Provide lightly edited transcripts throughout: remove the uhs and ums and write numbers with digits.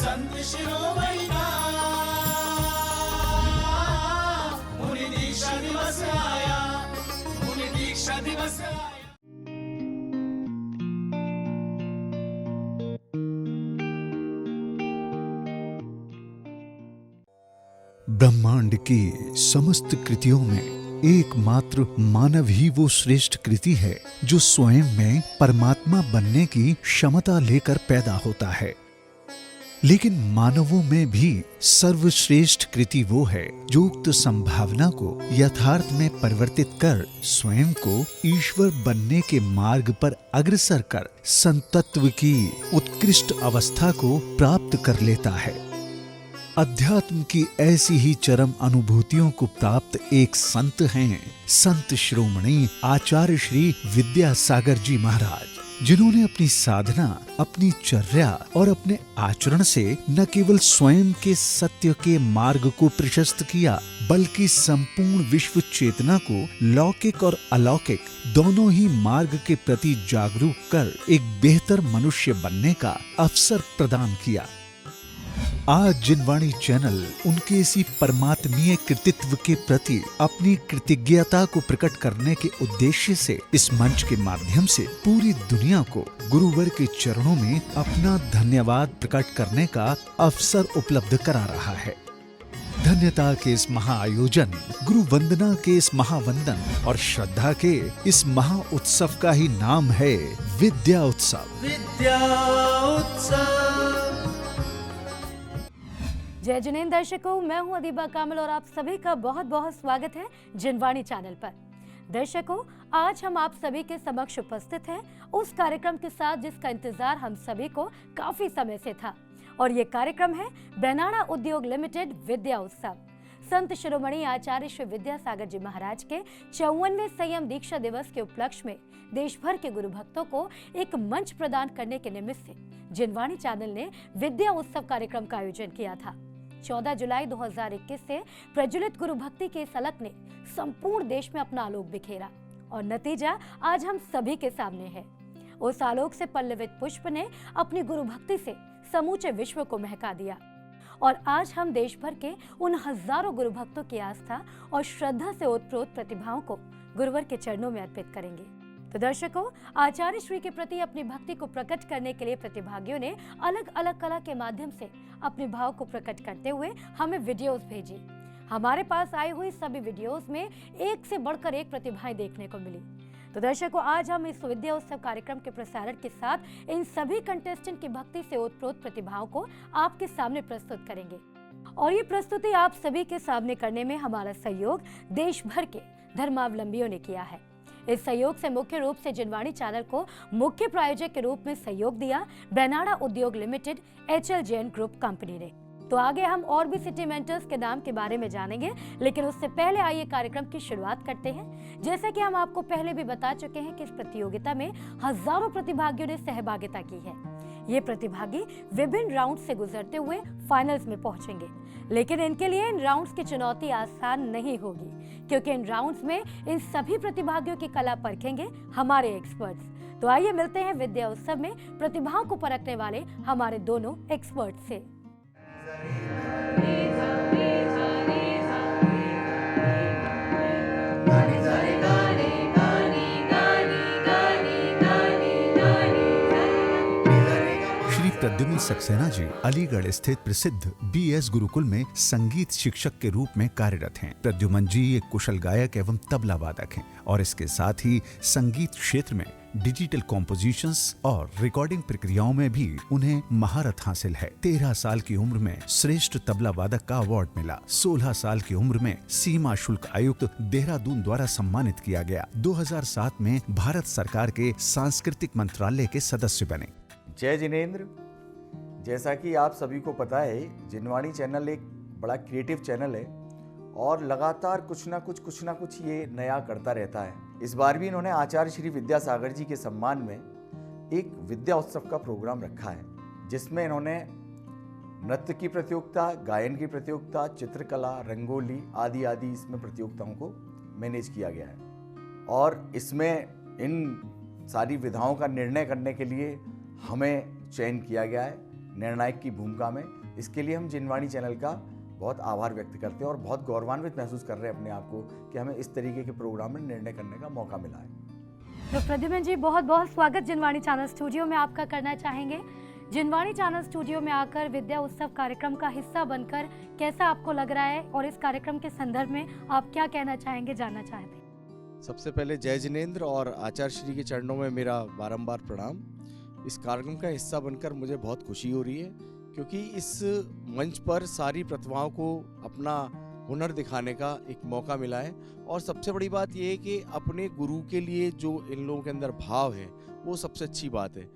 संत शिरोमणि का मुनि दीक्षा दिवस आया, मुनि दीक्षा दिवस आया। ब्रह्मांड की समस्त कृतियों में एकमात्र मानव ही वो श्रेष्ठ कृति है जो स्वयं में परमात्मा बनने की क्षमता लेकर पैदा होता है। लेकिन मानवों में भी सर्वश्रेष्ठ कृति वो है जो उक्त संभावना को यथार्थ में परिवर्तित कर स्वयं को ईश्वर बनने के मार्ग पर अग्रसर कर संतत्व की उत्कृष्ट अवस्था को प्राप्त कर लेता है। अध्यात्म की ऐसी ही चरम अनुभूतियों को प्राप्त एक संत हैं संत शिरोमणि आचार्य श्री विद्यासागर जी महाराज, जिन्होंने अपनी साधना, अपनी चर्या और अपने आचरण से न केवल स्वयं के सत्य के मार्ग को प्रशस्त किया, बल्कि संपूर्ण विश्व चेतना को लौकिक और अलौकिक दोनों ही मार्ग के प्रति जागरूक कर एक बेहतर मनुष्य बनने का अवसर प्रदान किया। आज जिनवाणी चैनल उनके इसी परमात्मीय कृतित्व के प्रति अपनी कृतज्ञता को प्रकट करने के उद्देश्य से इस मंच के माध्यम से पूरी दुनिया को गुरुवर के चरणों में अपना धन्यवाद प्रकट करने का अवसर उपलब्ध करा रहा है। धन्यता के इस महाआयोजन, गुरु वंदना के इस महावंदन और श्रद्धा के इस महा उत्सव का ही नाम है विद्या उत्सव। विद्या उत्सव। जय जिनेंद्र दर्शकों, मैं हूं अदीबा कामिल और आप सभी का बहुत बहुत स्वागत है जिनवाणी चैनल पर। दर्शकों, आज हम आप सभी के समक्ष उपस्थित हैं उस कार्यक्रम के साथ जिसका इंतजार हम सभी को काफी समय से था, और ये कार्यक्रम है बेनाड़ा उद्योग लिमिटेड विद्या उत्सव। संत शिरोमणि आचार्य श्री विद्यासागर जी महाराज के 54वें संयम दीक्षा दिवस के उपलक्ष्य में देश भर के गुरु भक्तों को एक मंच प्रदान करने के निमित्त से जिनवाणी चैनल ने विद्या उत्सव कार्यक्रम का आयोजन किया था। 14 जुलाई 2021 से प्रज्वलित गुरु भक्ति के इस अलख ने संपूर्ण देश में अपना आलोक बिखेरा और नतीजा आज हम सभी के सामने है। उस आलोक से पल्लवित पुष्प ने अपनी गुरु भक्ति से समूचे विश्व को महका दिया, और आज हम देश भर के उन हजारों गुरु भक्तों की आस्था और श्रद्धा से ओतप्रोत प्रतिभाओं को गुरुवर के चरणों में अर्पित करेंगे। तो दर्शकों, आचार्य श्री के प्रति अपनी भक्ति को प्रकट करने के लिए प्रतिभागियों ने अलग अलग कला के माध्यम से अपने भाव को प्रकट करते हुए हमें वीडियोस भेजी। हमारे पास आई हुई सभी वीडियोस में एक से बढ़कर एक प्रतिभाएं देखने को मिली। तो दर्शकों, आज हम इस विद्या उत्सव कार्यक्रम के प्रसारण के साथ इन सभी कंटेस्टेंट की भक्ति से ओतप्रोत प्रतिभाओं को आपके सामने प्रस्तुत करेंगे, और ये प्रस्तुति आप सभी के सामने करने में हमारा सहयोग देश भर के धर्मावलंबियों ने किया है। इस सहयोग से मुख्य रूप से जिनवाणी चैनल को मुख्य प्रायोजक के रूप में सहयोग दिया बेनाड़ा Udyog limited HL Jain group company ने। तो आगे हम और भी सिटी मेंटर्स के नाम के बारे में जानेंगे, लेकिन उससे पहले आइए कार्यक्रम की शुरुआत करते हैं। जैसे कि हम आपको पहले भी बता चुके हैं कि इस प्रतियोगिता में हजारों प्रतिभागियों ने सहभागिता की है। ये प्रतिभागी विभिन्न राउंड से गुजरते हुए फाइनल्स में पहुंचेंगे, लेकिन इनके लिए इन राउंड्स की चुनौती आसान नहीं होगी, क्योंकि इन राउंड्स में इन सभी प्रतिभागियों की कला परखेंगे हमारे एक्सपर्ट्स। तो आइए मिलते हैं विद्या उत्सव में प्रतिभाओं को परखने वाले हमारे दोनों एक्सपर्ट से। प्रद्युम्न सक्सेना जी अलीगढ़ स्थित प्रसिद्ध BS गुरुकुल में संगीत शिक्षक के रूप में कार्यरत हैं। प्रद्युम्न जी एक कुशल गायक एवं तबला वादक हैं और इसके साथ ही संगीत क्षेत्र में डिजिटल कॉम्पोजिशंस और रिकॉर्डिंग प्रक्रियाओं में भी उन्हें महारत हासिल है। 13 साल की उम्र में श्रेष्ठ तबला वादक का अवार्ड मिला। 16 साल की उम्र में सीमा शुल्क आयुक्त देहरादून द्वारा सम्मानित किया गया। 2007 में भारत सरकार के सांस्कृतिक मंत्रालय के सदस्य बने। जय जिनेंद्र। जैसा कि आप सभी को पता है, जिनवाणी चैनल एक बड़ा क्रिएटिव चैनल है और लगातार कुछ ना कुछ ये नया करता रहता है। इस बार भी इन्होंने आचार्य श्री विद्यासागर जी के सम्मान में एक विद्या उत्सव का प्रोग्राम रखा है, जिसमें इन्होंने नृत्य की प्रतियोगिता, गायन की प्रतियोगिता, चित्रकला, रंगोली आदि आदि इसमें प्रतियोगिताओं को मैनेज किया गया है। और इसमें इन सारी विधाओं का निर्णय करने के लिए हमें चयन किया गया है। निर्णायक की भूमिका में। इसके लिए हम जिनवाणी चैनल का बहुत आभार व्यक्त करते हैं और बहुत गौरवान्वित महसूस कर रहे हैं अपने आप को कि हमें इस तरीके के प्रोग्राम में निर्णय करने का मौका मिला है। तो प्रद्युमन जी, बहुत बहुत स्वागत जिनवाणी चैनल स्टूडियो में आपका करना चाहेंगे। जिनवाणी चैनल स्टूडियो में आकर विद्या उत्सव कार्यक्रम का हिस्सा बनकर कैसा आपको लग रहा है और इस कार्यक्रम के संदर्भ में आप क्या कहना चाहेंगे, जानना चाहते हैं। सबसे पहले जय जिनेंद्र और आचार्य श्री के चरणों में मेरा बारंबार प्रणाम। इस कार्यक्रम का हिस्सा बनकर मुझे बहुत खुशी हो रही है, क्योंकि इस मंच पर सारी प्रतिभाओं को अपना हुनर दिखाने का एक मौका मिला है। और सबसे बड़ी बात यह है कि अपने गुरु के लिए जो इन लोगों के अंदर भाव है, वो सबसे अच्छी बात है।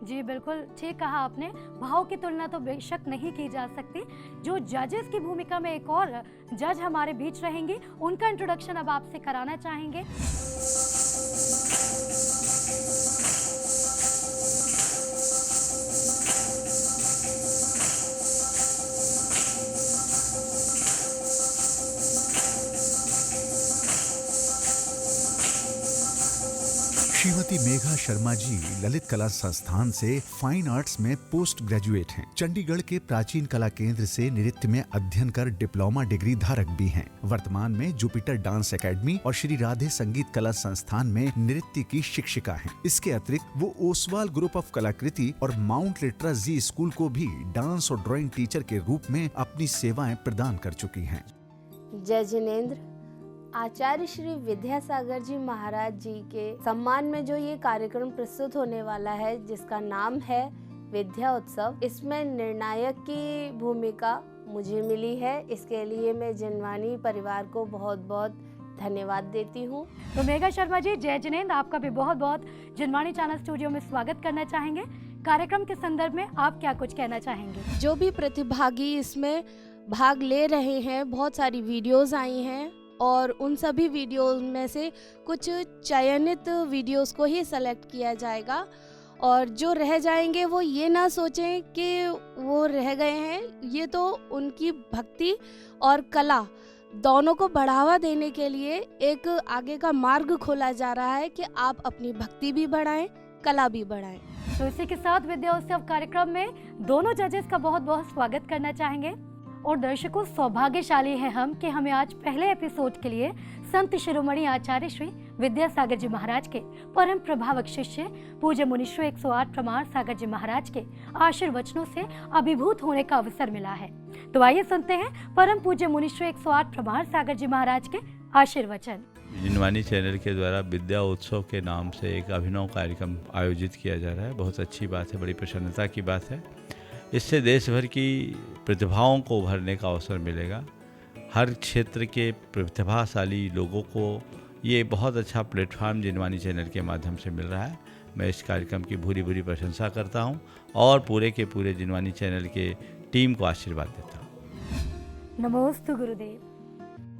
जी बिल्कुल ठीक कहा आपने, भाव की तुलना तो बेशक नहीं की जा सकती। जो जजेस की भूमिका में एक और जज हमारे बीच रहेंगे, उनका इंट्रोडक्शन अब आपसे कराना चाहेंगे। श्रीमती मेघा शर्मा जी ललित कला संस्थान से फाइन आर्ट्स में पोस्ट ग्रेजुएट हैं। चंडीगढ़ के प्राचीन कला केंद्र से नृत्य में अध्ययन कर डिप्लोमा डिग्री धारक भी हैं। वर्तमान में जुपिटर डांस एकेडमी और श्री राधे संगीत कला संस्थान में नृत्य की शिक्षिका हैं। इसके अतिरिक्त वो ओसवाल ग्रुप ऑफ कलाकृति और माउंट लिट्रा जी स्कूल को भी डांस और ड्राइंग टीचर के रूप में अपनी सेवाएं प्रदान कर चुकी हैं। जय जिनेंद्र, आचार्य श्री विद्यासागर जी महाराज जी के सम्मान में जो ये कार्यक्रम प्रस्तुत होने वाला है, जिसका नाम है विद्या उत्सव, इसमें निर्णायक की भूमिका मुझे मिली है। इसके लिए मैं जिनवाणी परिवार को बहुत बहुत धन्यवाद देती हूँ। तो मेघा शर्मा जी, जय जिनेंद्र, आपका भी बहुत बहुत जिनवाणी चैनल स्टूडियो में स्वागत करना चाहेंगे। कार्यक्रम के संदर्भ में आप क्या कुछ कहना चाहेंगे। जो भी प्रतिभागी इसमें भाग ले रहे हैं, बहुत सारी वीडियोस आई हैं और उन सभी वीडियोस में से कुछ चयनित वीडियोस को ही सेलेक्ट किया जाएगा। और जो रह जाएंगे वो ये ना सोचें कि वो रह गए हैं, ये तो उनकी भक्ति और कला दोनों को बढ़ावा देने के लिए एक आगे का मार्ग खोला जा रहा है कि आप अपनी भक्ति भी बढ़ाएं, कला भी बढ़ाएं। तो इसी के साथ विद्या उत्सव कार्यक्रम में दोनों जजेस का बहुत बहुत स्वागत करना चाहेंगे। और दर्शकों, सौभाग्यशाली हैं हम कि हमें आज पहले एपिसोड के लिए संत शिरोमणि आचार्य श्री विद्यासागर जी महाराज के परम प्रभावक शिष्य पूज्य मुनीश्वर 108 प्रमाण सागर जी महाराज के आशीर्वचनों से अभिभूत होने का अवसर मिला है। तो आइए सुनते हैं परम पूज्य मुनीश्वर 108 प्रमाण सागर जी महाराज के आशीर्वचन। जिनवाणी चैनल के द्वारा विद्या उत्सव के नाम से एक अभिनव कार्यक्रम आयोजित किया जा रहा है। बहुत अच्छी बात है, बड़ी प्रसन्नता की बात है। इससे देश भर की प्रतिभाओं को उभरने का अवसर मिलेगा। हर क्षेत्र के प्रतिभाशाली लोगों को ये बहुत अच्छा प्लेटफॉर्म जिनवाणी चैनल के माध्यम से मिल रहा है। मैं इस कार्यक्रम की भूरी भूरी प्रशंसा करता हूँ और पूरे के पूरे जिनवाणी चैनल के टीम को आशीर्वाद देता हूँ। नमोस्तु गुरुदेव।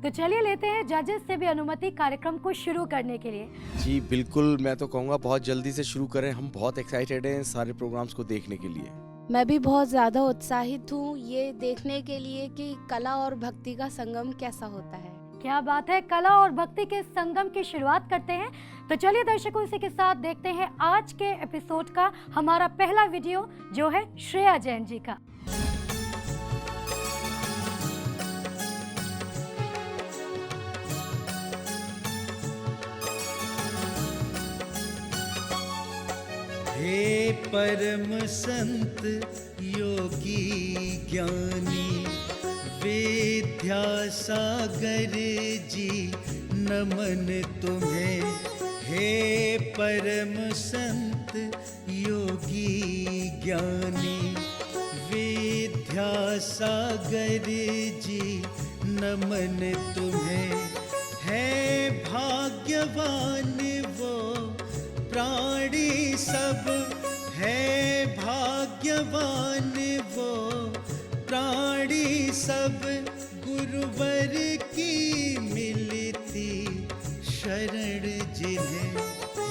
तो चलिए लेते हैं जजेस से भी अनुमति कार्यक्रम को शुरू करने के लिए। जी बिल्कुल, मैं तो कहूँगा बहुत जल्दी से शुरू करें। हम बहुत एक्साइटेड हैं सारे प्रोग्राम्स को देखने के लिए। मैं भी बहुत ज़्यादा उत्साहित हूँ ये देखने के लिए कि कला और भक्ति का संगम कैसा होता है। क्या बात है, कला और भक्ति के संगम की शुरुआत करते हैं। तो चलिए दर्शकों, इसी के साथ देखते हैं आज के एपिसोड का हमारा पहला वीडियो, जो है श्रेया जैन जी का। हे परम संत योगी ज्ञानी विद्यासागर जी नमन तुम्हें। हे परम संत योगी ज्ञानी विद्यासागर जी नमन तुम्हें। है भाग्यवान वो प्राणी सब, है भाग्यवान वो प्राणी सब, गुरुवर की मिलती शरण जिन्हें।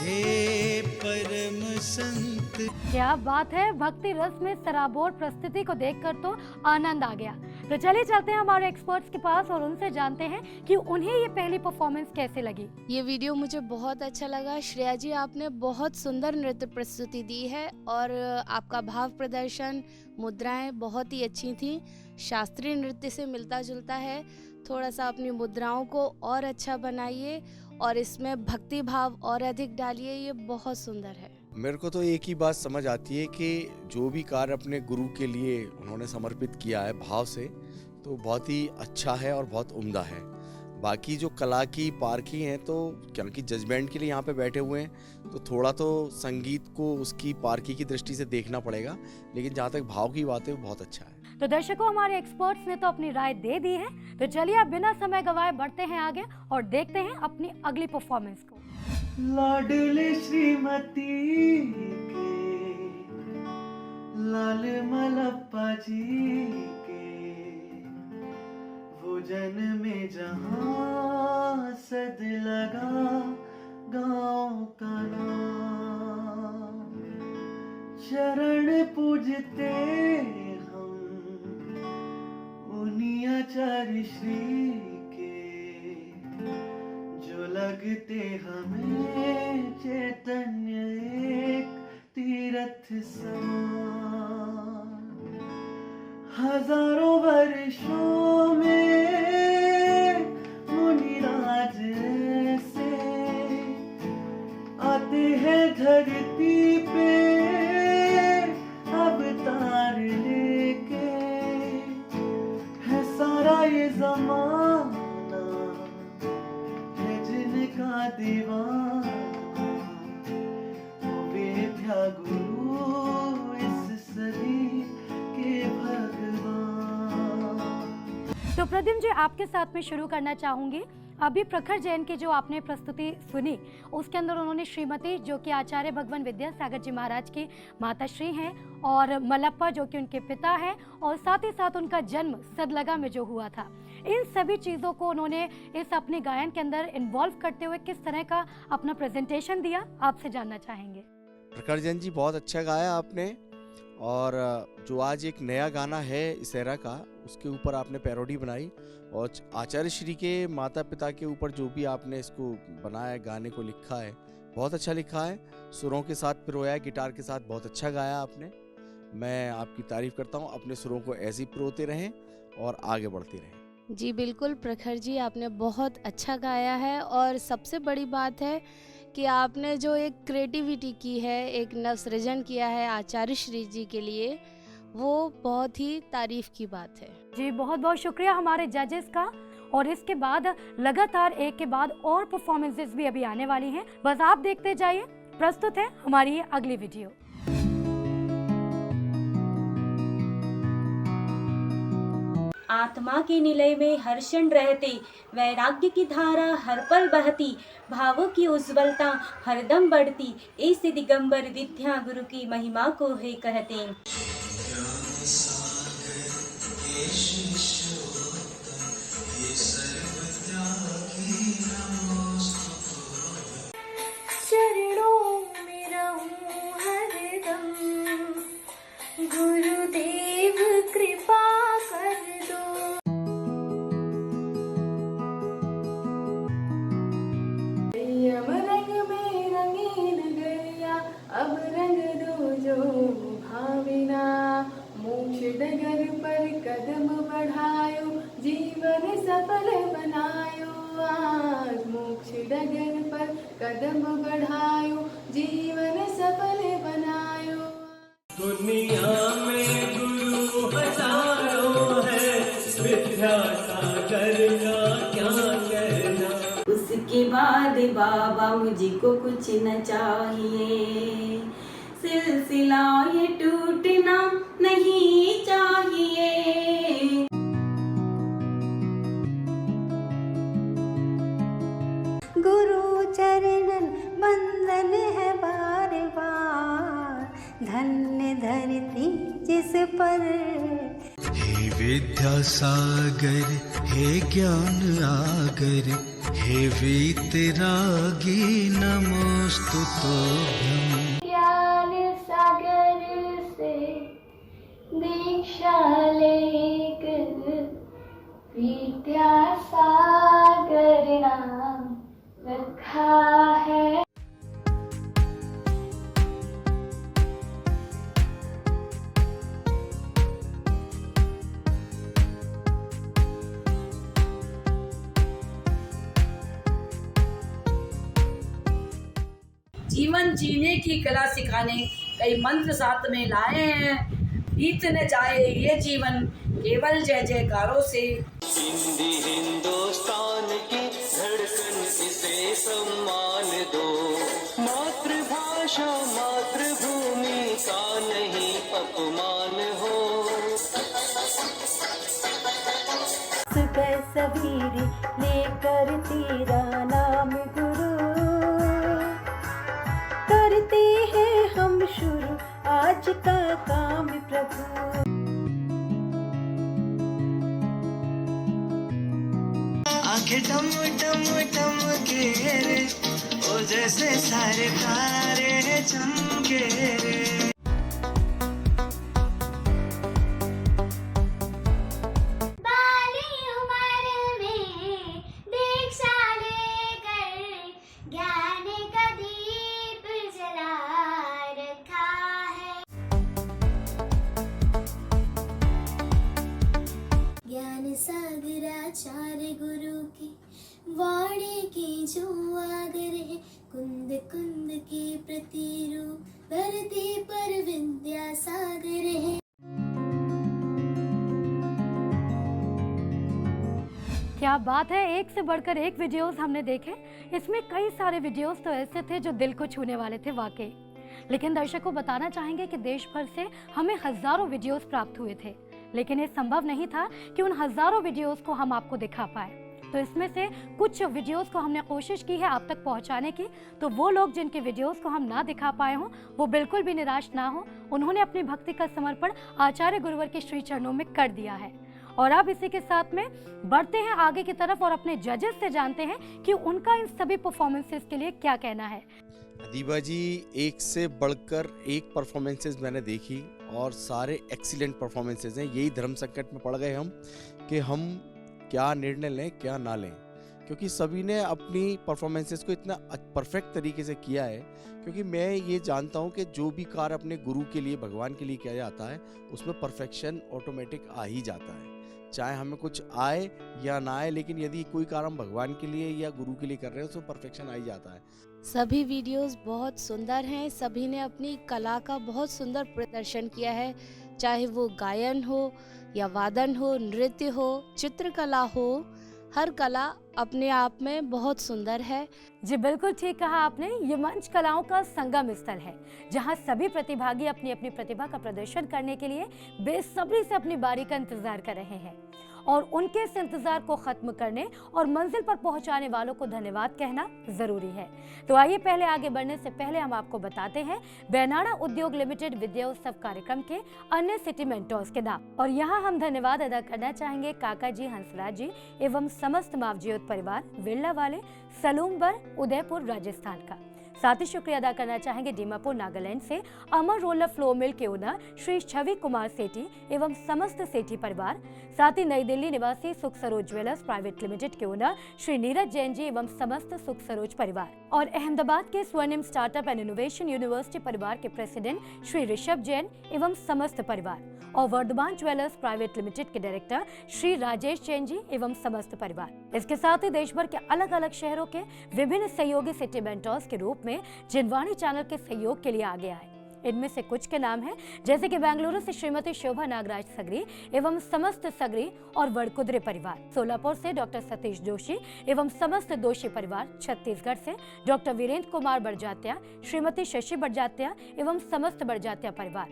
हे परम संत क्या बात है, भक्ति रस में सराबोर प्रस्तुति को देखकर तो आनंद आ गया। तो चलिए चलते हैं हमारे एक्सपर्ट्स के पास और उनसे जानते हैं कि उन्हें ये पहली परफॉर्मेंस कैसे लगी। ये वीडियो मुझे बहुत अच्छा लगा। श्रेया जी, आपने बहुत सुंदर नृत्य प्रस्तुति दी है और आपका भाव प्रदर्शन, मुद्राएं बहुत ही अच्छी थी। शास्त्रीय नृत्य से मिलता जुलता है। थोड़ा सा अपनी मुद्राओं को और अच्छा बनाइए और इसमें भक्ति भाव और अधिक डालिए। ये बहुत सुंदर है। मेरे को तो एक ही बात समझ आती है कि जो भी कार्य अपने गुरु के लिए उन्होंने समर्पित किया है भाव से, तो बहुत ही अच्छा है और बहुत उम्दा है। बाकी जो कला की पारखी हैं, तो क्योंकि जजमेंट के लिए यहाँ पे बैठे हुए हैं, तो थोड़ा तो संगीत को उसकी पारखी की दृष्टि से देखना पड़ेगा, लेकिन जहाँ तक भाव की बात है वो बहुत अच्छा है। तो दर्शकों, हमारे एक्सपर्ट्स ने तो अपनी राय दे दी है, तो चलिए अब बिना समय गवाए बढ़ते हैं आगे और देखते हैं अपनी अगली परफॉर्मेंस को। लाडले श्रीमती के लाल मलप्पा जी के वो जन में जहां सद लगा गाँव का नाम, चरण पूजते हम उन्हीं आचार्य श्री के जो लगते हमें चैतन्य एक तीर्थ समान। हजारों वर्षों में मुनिराज से आते हैं धरती पे अवतार लेके, है सारा ये जमाना है जिनका दीवाना, वो विद्या गुरु इस सदी के भगवान। तो प्रद्युम्न जी, आपके साथ में शुरू करना चाहूंगी। अभी प्रखर जैन की जो आपने प्रस्तुति सुनी, उसके अंदर उन्होंने श्रीमती, जो कि आचार्य भगवान विद्यासागर जी महाराज की माताश्री हैं, और मलप्पा जो कि उनके पिता हैं, और साथ ही साथ उनका जन्म सदलगा में जो हुआ था, इन सभी चीज़ों को उन्होंने इस अपने गायन के अंदर इन्वॉल्व करते हुए किस तरह का अपना प्रेजेंटेशन दिया, आपसे जानना चाहेंगे। प्रखर जैन जी, बहुत अच्छा गाया आपने। और जो आज एक नया गाना है इस एरा का, उसके ऊपर आपने पैरोडी बनाई, और आचार्य श्री के माता पिता के ऊपर जो भी आपने इसको बनाया, गाने को लिखा है, बहुत अच्छा लिखा है। सुरों के साथ पिरोया, गिटार के साथ बहुत अच्छा गाया आपने। मैं आपकी तारीफ करता हूँ। अपने सुरों को ऐसे ही पिरोते रहें और आगे बढ़ते रहें। जी बिल्कुल प्रखर जी, आपने बहुत अच्छा गाया है। और सबसे बड़ी बात है कि आपने जो एक क्रिएटिविटी की है, एक नवसृजन किया है आचार्य श्री जी के लिए, वो बहुत ही तारीफ की बात है। जी बहुत बहुत शुक्रिया हमारे जजेस का। और इसके बाद लगातार एक के बाद और परफॉर्मेंसेस भी अभी आने वाली हैं, बस आप देखते जाइए। प्रस्तुत है हमारी ये अगली वीडियो। आत्मा के निलय में हर क्षण रहते, वैराग्य की धारा हर पल बहती, भावों की उज्ज्वलता हरदम बढ़ती, ऐसे दिगंबर विद्या गुरु की महिमा को है कहते। चरणों में रहूं हरदम, गुरुदेव कृपा कर दो। रंग में रंगीन गया, अब रंग दो जो भाविना, मोक्ष डगर पर कदम बढ़ायो, जीवन सफल बनायो। आज मोक्ष डगर पर कदम बढ़ायो, जीवन सफल बनायो। दुनिया में गुरु हजारों है, विद्यासागर का क्या कहना। उसके बाद बाबा मुझको कुछ न चाहिए, सिलसिला ये टूटना नहीं चाहिए। गुरु चरणन बंदन है बार बार, धन्य धरती जिस पर। हे विद्यासागर, हे ज्ञान आगर, हे वीतरागी नमोस्तुते। ज्ञान सागर दीक्षाले विद्यासागर नाम रखा है। जीवन जीने की कला सिखाने कई मंत्र साथ में लाए हैं। बीत न जाए ये जीवन केवल जय जयकारों से। हिंदी हिंदुस्तान की धड़कन इसे सम्मान दो। मातृभाषा मातृभूमि का नहीं अपमान हो। सुबह सवेरे लेकर तेरा नाम गुरु करते हैं हम शुरू आज का काम प्रभु। आंखें टम टम टम के रे ओ जैसे सारे तारे चमके रे। बाली उम्र में दीक्षा लेकर ज्ञान का दीप जला रखा है। ज्ञान सागर आचार्य गुरु की वाणी की जो आगर है। कुंद कुंद के प्रतिरूप धरती पर विद्या सागर है। क्या बात है, एक से बढ़कर एक वीडियोस हमने देखे। इसमें कई सारे वीडियोस तो ऐसे थे जो दिल को छूने वाले थे वाकई। लेकिन दर्शकों बताना चाहेंगे कि देश भर से हमें हजारों वीडियोस प्राप्त हुए थे, लेकिन ये संभव नहीं था कि उन हजारों वीडियोस को हम आपको दिखा पाए। तो इसमें से कुछ वीडियोस को हमने कोशिश की है आप तक पहुंचाने की। तो वो लोग जिनके वीडियोस को हम ना दिखा पाए हों वो बिल्कुल भी निराश ना हो। उन्होंने अपनी भक्ति का समर्पण आचार्य गुरुवर के श्री चरणों में कर दिया है। और अब इसी के साथ में बढ़ते हैं आगे की तरफ और अपने जजेस से जानते हैं कि उनका इन सभी परफॉर्मेंसेस के लिए क्या कहना है। अदीबा जी, एक से बढ़कर एक परफॉर्मेंसेस मैंने देखी और सारे एक्सीलेंट परफॉर्मेंसेस हैं। यही धर्म संकट में पड़ गए हम कि हम क्या निर्णय लें क्या ना लें, क्योंकि सभी ने अपनी परफॉर्मेंसेस को इतना परफेक्ट तरीके से किया है। क्योंकि मैं ये जानता हूँ कि जो भी कार्य अपने गुरु के लिए भगवान के लिए किया जाता है उसमें परफेक्शन ऑटोमेटिक आ ही जाता है, चाहे हमें कुछ आए या ना आए। लेकिन यदि कोई कार्य हम भगवान के लिए या गुरु के लिए कर रहे हैं उसमें परफेक्शन आ ही जाता है। सभी वीडियोस बहुत सुंदर हैं। सभी ने अपनी कला का बहुत सुंदर प्रदर्शन किया है, चाहे वो गायन हो या वादन हो, नृत्य हो, चित्रकला हो। हर कला अपने आप में बहुत सुंदर है। जी बिल्कुल ठीक कहा आपने। ये मंच कलाओं का संगम स्थल है जहां सभी प्रतिभागी अपनी अपनी प्रतिभा का प्रदर्शन करने के लिए बेसब्री से अपनी बारी का इंतजार कर रहे हैं और उनके इस इंतजार को खत्म करने और मंजिल पर पहुंचाने वालों को धन्यवाद कहना जरूरी है। तो आइए पहले आगे बढ़ने से पहले हम आपको बताते हैं बैनाड़ा उद्योग लिमिटेड विद्या उत्सव कार्यक्रम के अन्य सिटी मेंटोर्स के नाम। और यहाँ हम धन्यवाद अदा करना चाहेंगे काका जी हंसराज जी एवं समस्त मावजियोत परिवार विरला वाले सलूमबर उदयपुर राजस्थान का। साथ ही शुक्रिया अदा करना चाहेंगे दीमापुर नागालैंड से अमर रोलर फ्लो मिल के ओनर श्री छवि कुमार सेठी एवं समस्त सेठी परिवार। साथ ही नई दिल्ली निवासी सुख सरोज ज्वेलर्स प्राइवेट लिमिटेड के ओनर श्री नीरज जैन जी एवं समस्त सुख सरोज परिवार। और अहमदाबाद के स्वर्णिम स्टार्टअप एंड इनोवेशन यूनिवर्सिटी परिवार के प्रेसिडेंट श्री ऋषभ जैन एवं समस्त परिवार। और वर्धमान ज्वेलर्स प्राइवेट लिमिटेड के डायरेक्टर श्री राजेश जैन जी एवं समस्त परिवार। इसके साथ ही देश भर के अलग अलग शहरों के विभिन्न सहयोगी सिटी मेंटर्स के रूप में जिनवाणी चैनल के सहयोग के लिए आगे आए। इनमें से कुछ के नाम हैं जैसे कि बेंगलुरु से श्रीमती शोभा नागराज सगरी एवं समस्त सगरी और वड़कुदरे परिवार, सोलापुर से डॉक्टर सतीश जोशी एवं समस्त दोषी परिवार, छत्तीसगढ़ से डॉक्टर वीरेंद्र कुमार बड़जात्या, श्रीमती शशि बड़जात्या एवं समस्त बड़जात्या परिवार,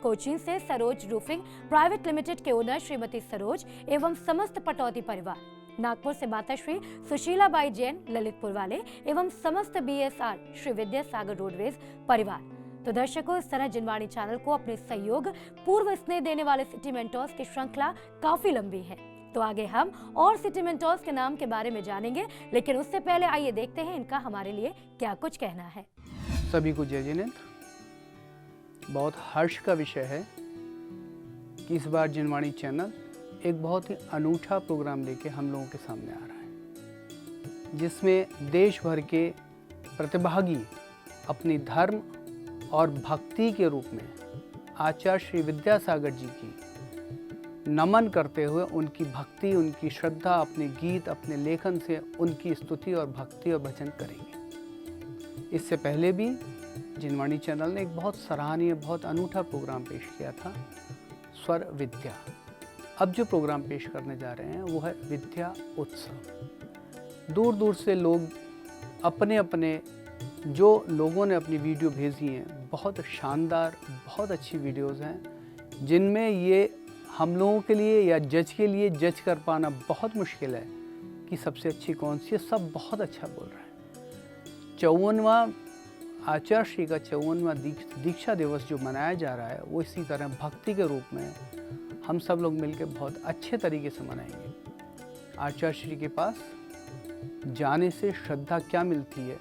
कोचीन से सरोज रूफिंग प्राइवेट लिमिटेड के ओनर श्रीमती सरोज एवं समस्त पटौती परिवार, नागपुर से माता श्री सुशीला बाई जैन ललितपुर वाले एवं समस्त BSR श्री विद्या सागर रोडवेज परिवार। तो दर्शकों, इस तरह जिनवाणी चैनल को अपने सहयोग पूर्व स्नेह देने वाले सिटी मेंटोर्स की श्रृंखला काफी लंबी है। तो आगे हम और सिटी मेंटोर्स के नाम के बारे में जानेंगे, लेकिन उससे पहले आइए देखते हैं इनका हमारे लिए क्या कुछ कहना है। सभी को जय जिनेंद्र। बहुत हर्ष का विषय है कि इस बार जिनवाणी चैनल एक बहुत ही अनूठा प्रोग्राम लेके हम लोगों के सामने आ रहा है, जिसमें देश भर के प्रतिभागी अपनी धर्म और भक्ति के रूप में आचार्य श्री विद्यासागर जी की नमन करते हुए उनकी भक्ति, उनकी श्रद्धा, अपने गीत, अपने लेखन से उनकी स्तुति और भक्ति और भजन करेंगे। इससे पहले भी जिनवाणी चैनल ने एक बहुत सराहनीय, बहुत अनूठा प्रोग्राम पेश किया था, स्वर विद्या। अब जो प्रोग्राम पेश करने जा रहे हैं वो है विद्या उत्सव। दूर दूर से लोग अपने अपने, जो लोगों ने अपनी वीडियो भेजी हैं, बहुत शानदार, बहुत अच्छी वीडियोज़ हैं, जिनमें ये हम लोगों के लिए या जज के लिए जज कर पाना बहुत मुश्किल है कि सबसे अच्छी कौन सी है। सब बहुत अच्छा बोल रहे हैं। 54वां आचार्य श्री का 54वां दीक्षा दिवस जो मनाया जा रहा है, वो इसी तरह भक्ति के रूप में हम सब लोग मिलकर बहुत अच्छे तरीके से मनाएंगे। आचार्य श्री के पास जाने से श्रद्धा क्या मिलती है,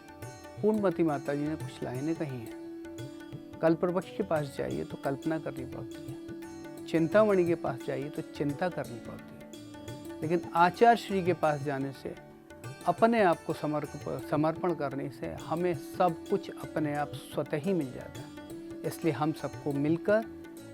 पूर्णमती माता जी ने कुछ लाइनें कही हैं। कल्पवृक्ष के पास जाइए तो कल्पना करनी पड़ती है, चिंतामणि के पास जाइए तो चिंता करनी पड़ती है, लेकिन आचार्य श्री के पास जाने से, अपने आप को समर्पण करने से हमें सब कुछ अपने आप स्वतः ही मिल जाता है। इसलिए हम सबको मिलकर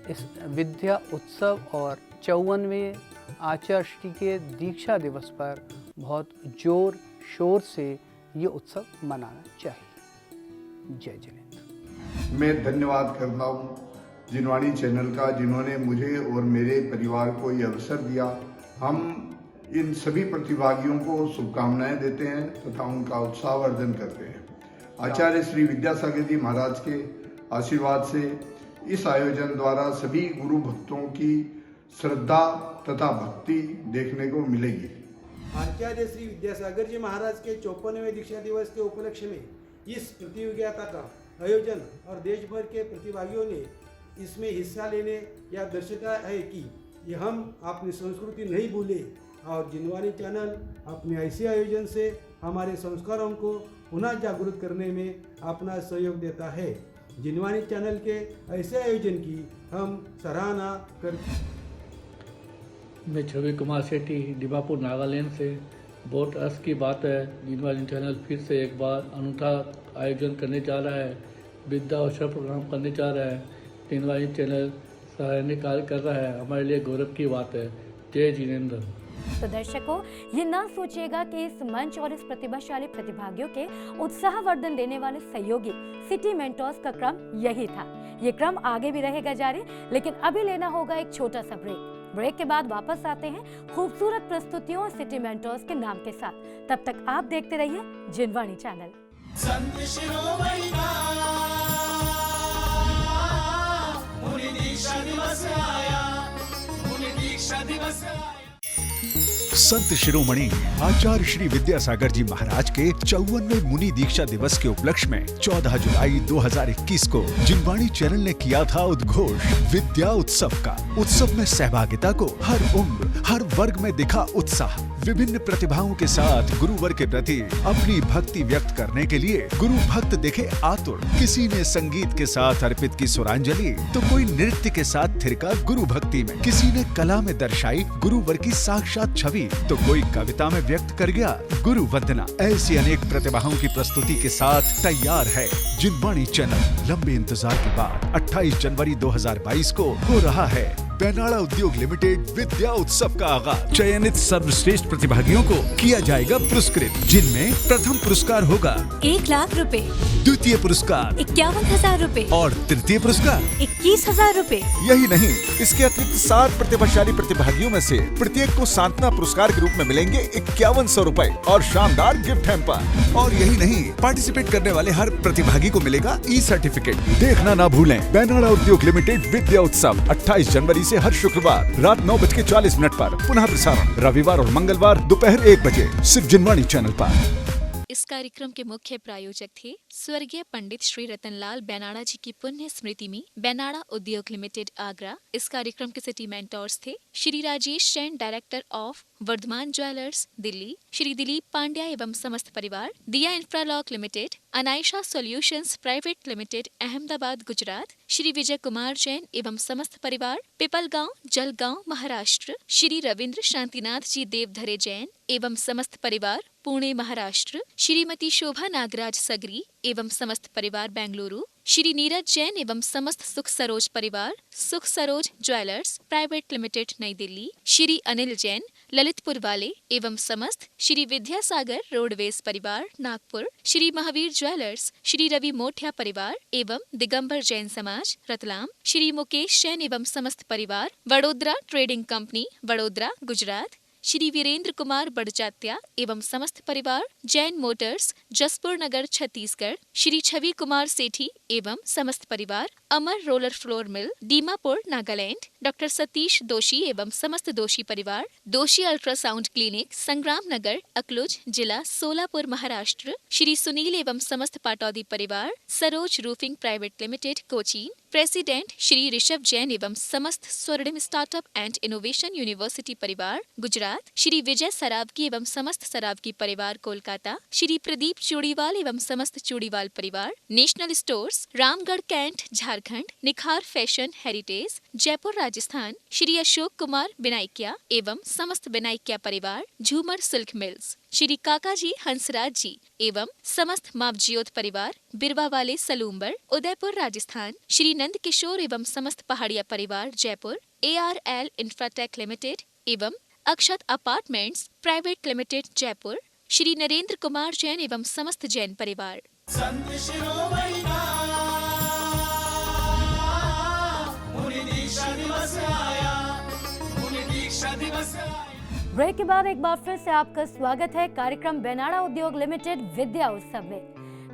इस विद्या उत्सव और 54वें आचार्य श्री के दीक्षा दिवस पर बहुत जोर शोर से ये उत्सव मनाना चाहिए। जय जिनेंद्र। मैं धन्यवाद करता हूँ जिनवाणी चैनल का, जिन्होंने मुझे और मेरे परिवार को ये अवसर दिया। हम इन सभी प्रतिभागियों को शुभकामनाएं देते हैं तथा उनका उत्साहवर्धन करते हैं। आचार्य श्री विद्यासागर जी महाराज के आशीर्वाद से इस आयोजन द्वारा सभी गुरु भक्तों की श्रद्धा तथा भक्ति देखने को मिलेगी। आचार्य श्री विद्यासागर जी महाराज के 54वें दीक्षा दिवस के उपलक्ष्य में इस प्रतियोगिता का आयोजन और देश भर के प्रतिभागियों ने इसमें हिस्सा लेने या दर्शाता है कि ये हम अपनी संस्कृति नहीं भूले, और जिनवाणी चैनल अपने ऐसे आयोजन से हमारे संस्कारों को पुनः जागरूक करने में अपना सहयोग देता है। जिनवाणी चैनल के ऐसे आयोजन की हम सराहना करते हैं। मैं छवि कुमार सेठी, डिमापुर, नागालैंड से। बहुत अर्स की बात है, जिनवाणी चैनल फिर से एक बार अनूठा आयोजन करने जा रहा है, विद्या उत्सव प्रोग्राम करने जा रहा है। जिनवाणी चैनल सराहनीय कार्य कर रहा है, हमारे लिए गौरव की बात है। जय जिनेंद्र। तो दर्शकों, ये ना सोचिएगा कि इस मंच और इस प्रतिभाशाली प्रतिभागियों के उत्साहवर्धन देने वाले सहयोगी सिटी मेंटोर्स का क्रम यही था। ये क्रम आगे भी रहेगा जारी, लेकिन अभी लेना होगा एक छोटा सा ब्रेक के बाद वापस आते हैं खूबसूरत प्रस्तुतियों और सिटी मेंटोर्स के नाम के साथ। तब तक आप देखते रहिए जिनवाणी चैनल। संत शिरोमणि का मुनि दीक्षा दिवस आया, मुनि दीक्षा दिवस आया। संत शिरोमणि आचार्य श्री विद्यासागर जी महाराज के 54वें मुनि दीक्षा दिवस के उपलक्ष्य में 14 जुलाई 2021 को जिनवाणी चैनल ने किया था उद्घोष विद्या उत्सव का। उत्सव में सहभागिता को हर उम्र, हर वर्ग में दिखा उत्साह। विभिन्न प्रतिभाओं के साथ गुरुवर के प्रति अपनी भक्ति व्यक्त करने के लिए गुरु भक्त दिखे आतुर। किसी ने संगीत के साथ अर्पित की सुरांजलि, तो कोई नृत्य के साथ थिरका गुरु भक्ति में। किसी ने कला में दर्शाई गुरुवर की साक्षात छवि, तो कोई कविता में व्यक्त कर गया गुरु वंदना। ऐसी अनेक प्रतिभाओं की प्रस्तुति के साथ तैयार है जिनवाणी चैनल। लंबे इंतजार के बाद 28 जनवरी 2022 को हो रहा है बेनाड़ा उद्योग लिमिटेड विद्या उत्सव का आगाज। चयनित सर्वश्रेष्ठ प्रतिभागियों को किया जाएगा पुरस्कृत, जिनमें प्रथम पुरस्कार होगा 1 लाख रुपए, द्वितीय पुरस्कार 51,000 रुपए और तृतीय पुरस्कार 21,000 रुपए। यही नहीं, इसके अतिरिक्त 7 प्रतिभाशाली प्रतिभागियों में से प्रत्येक को सांत्वना पुरस्कार के रूप में मिलेंगे 5100 रुपए और शानदार गिफ्ट हैम्पर। और यही नहीं, पार्टिसिपेट करने वाले हर प्रतिभागी को मिलेगा ई-सर्टिफिकेट। देखना ना भूलें बेनाड़ा उद्योग लिमिटेड विद्या उत्सव 28 जनवरी से हर शुक्रवार रात 9:40 पर, पुनः प्रसारण रविवार और मंगलवार दोपहर 1 बजे, सिर्फ जिनवाणी चैनल पर। इस कार्यक्रम के मुख्य प्रायोजक थे स्वर्गीय पंडित श्री रतनलाल बेनाड़ा जी की पुण्य स्मृति में बेनाड़ा उद्योग लिमिटेड आगरा। इस कार्यक्रम के सिटी मेंटोर्स थे Shri Rajesh Jain, director of Vardhman jewellers Delhi, Shri Dilip Pandya एवं समस्त परिवार, Diya Infralock limited, Anaysha solutions private limited Ahmedabad Gujarat, Shri Vijay Kumar Jain एवं समस्त परिवार, पिपलगांव जलगांव महाराष्ट्र, श्री रविंद्र शांतिनाथ जी देवधरे जैन एवं समस्त परिवार पुणे महाराष्ट्र, श्रीमती शोभा नागराज सगरी एवं समस्त परिवार बेंगलुरु, श्री नीरज जैन एवं समस्त सुख सरोज परिवार सुख सरोज ज्वेलर्स प्राइवेट लिमिटेड नई दिल्ली, श्री अनिल जैन ललितपुर वाले एवं समस्त श्री विद्यासागर रोडवेज परिवार नागपुर, श्री महावीर ज्वेलर्स श्री रवि मोठिया परिवार एवं दिगंबर जैन समाज रतलाम, श्री मुकेश जैन एवं समस्त परिवार वडोदरा ट्रेडिंग कंपनी वडोदरा गुजरात, श्री वीरेंद्र कुमार बड़जात्या एवं समस्त परिवार जैन मोटर्स जसपुर नगर छत्तीसगढ़, श्री छवि कुमार सेठी एवं समस्त परिवार Amar roller flour mill Dimapur Nagaland, doctor Satish Doshi एवं समस्त दोषी परिवार दोषी अल्ट्रासाउंड क्लिनिक संग्राम नगर अकलुज जिला सोलापुर महाराष्ट्र, श्री सुनील एवं समस्त पाटौदी परिवार Saroj roofing private limited Cochin, president Shri Rishabh Jain एवं समस्त स्वर्णिम स्टार्टअप एंड इनोवेशन यूनिवर्सिटी परिवार गुजरात, श्री विजय सरावगी एवं समस्त सरावगी परिवार कोलकाता, श्री प्रदीप चूड़ीवाल एवं समस्त चूड़ीवाल परिवार national stores Ramgarh cantt Jharkhand, Nikhar fashion heritage Jaipur Rajasthan, Shri Ashok Kumar Binaikia एवं समस्त बिनाइकिया परिवार झूमर सिल्क मिल्स, श्री काकाजी हंसराज जी एवं समस्त मावजियोत परिवार बिरवा वाले सलूम्बर उदयपुर राजस्थान, श्री नंद किशोर एवं समस्त पहाड़िया परिवार जयपुर, ARL इंफ्राटेक लिमिटेड एवं Akshat apartments private limited Jaipur, Shri Narendra Kumar Jain एवं समस्त जैन परिवार। संत शिरोमणि का मुनि दीक्षा दिवस आया, मुनि दीक्षा दिवस आया। ब्रेक के बाद एक बार फिर से आपका स्वागत है कार्यक्रम बेनाड़ा उद्योग लिमिटेड विद्या उत्सव में।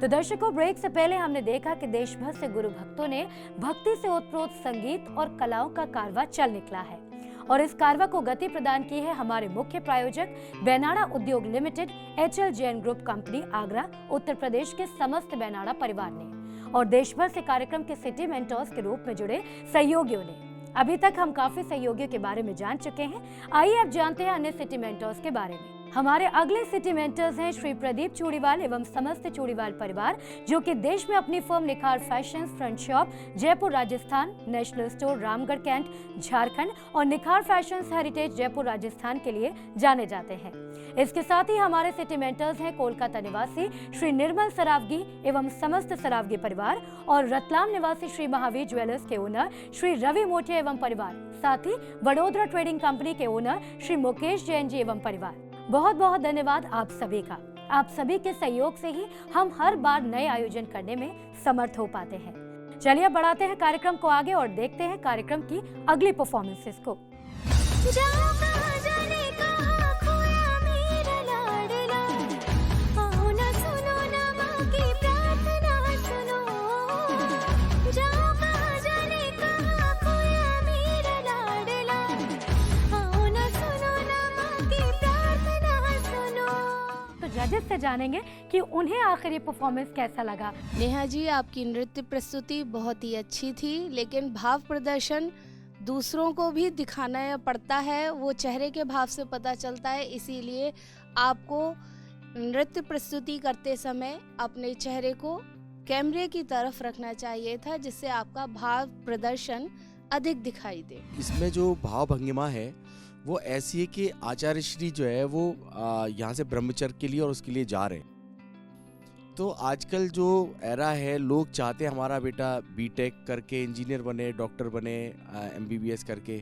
तो दर्शकों, ब्रेक से पहले हमने देखा कि देश भर से गुरु भक्तों ने भक्ति से ओतप्रोत संगीत और कलाओं का कारवा चल निकला है और इस कारवा को गति प्रदान की है हमारे मुख्य प्रायोजक Benada Udyog limited HL Jain group company Agra Uttar Pradesh के समस्त बेनाड़ा परिवार ने और देश भर से कार्यक्रम के सिटी मेंटोर्स के रूप में जुड़े सहयोगियों ने। अभी तक हम काफी सहयोगियों के बारे में जान चुके हैं, आइए अब जानते हैं अन्य सिटी मेंटोर्स के बारे में। हमारे अगले सिटी मेंटर्स हैं श्री प्रदीप चूड़ीवाल एवं समस्त चूड़ीवाल परिवार, जो कि देश में अपनी firm Nikhar fashions front shop Jaipur Rajasthan, national store Ramgarh cantt Jharkhand और निखार फैशंस हेरिटेज जयपुर राजस्थान के लिए जाने जाते हैं। इसके साथ ही हमारे सिटी मेंटर्स हैं कोलकाता निवासी श्री निर्मल सरावगी एवं समस्त सरावगी परिवार और रतलाम निवासी श्री महावीर ज्वेलर्स के ओनर श्री रवि मोठिया एवं परिवार, साथ ही वडोदरा ट्रेडिंग कंपनी के ओनर श्री मुकेश जैन जी एवं परिवार। बहुत बहुत धन्यवाद आप सभी का। आप सभी के सहयोग से ही हम हर बार नए आयोजन करने में समर्थ हो पाते हैं। चलिए अब बढ़ाते हैं कार्यक्रम को आगे और देखते हैं कार्यक्रम की अगली परफॉर्मेंसेस को। जजेस से जानेंगे कि उन्हें आखिर ये परफॉर्मेंस कैसा लगा। नेहा जी, आपकी नृत्य प्रस्तुति बहुत ही अच्छी थी, लेकिन भाव प्रदर्शन दूसरों को भी दिखाना पड़ता है, वो चेहरे के भाव से पता चलता है। इसीलिए आपको नृत्य प्रस्तुति करते समय अपने चेहरे को कैमरे की तरफ रखना चाहिए था, जिससे आपका भाव प्रदर्शन अधिक दिखाई दे। इसमें जो भाव भंगिमा है वो ऐसी है कि आचार्य श्री जो है वो यहाँ से ब्रह्मचर्य के लिए और उसके लिए जा रहे हैं। तो आजकल जो एरा है, लोग चाहते हैं हमारा बेटा बीटेक करके इंजीनियर बने, डॉक्टर बने, MBBS करके।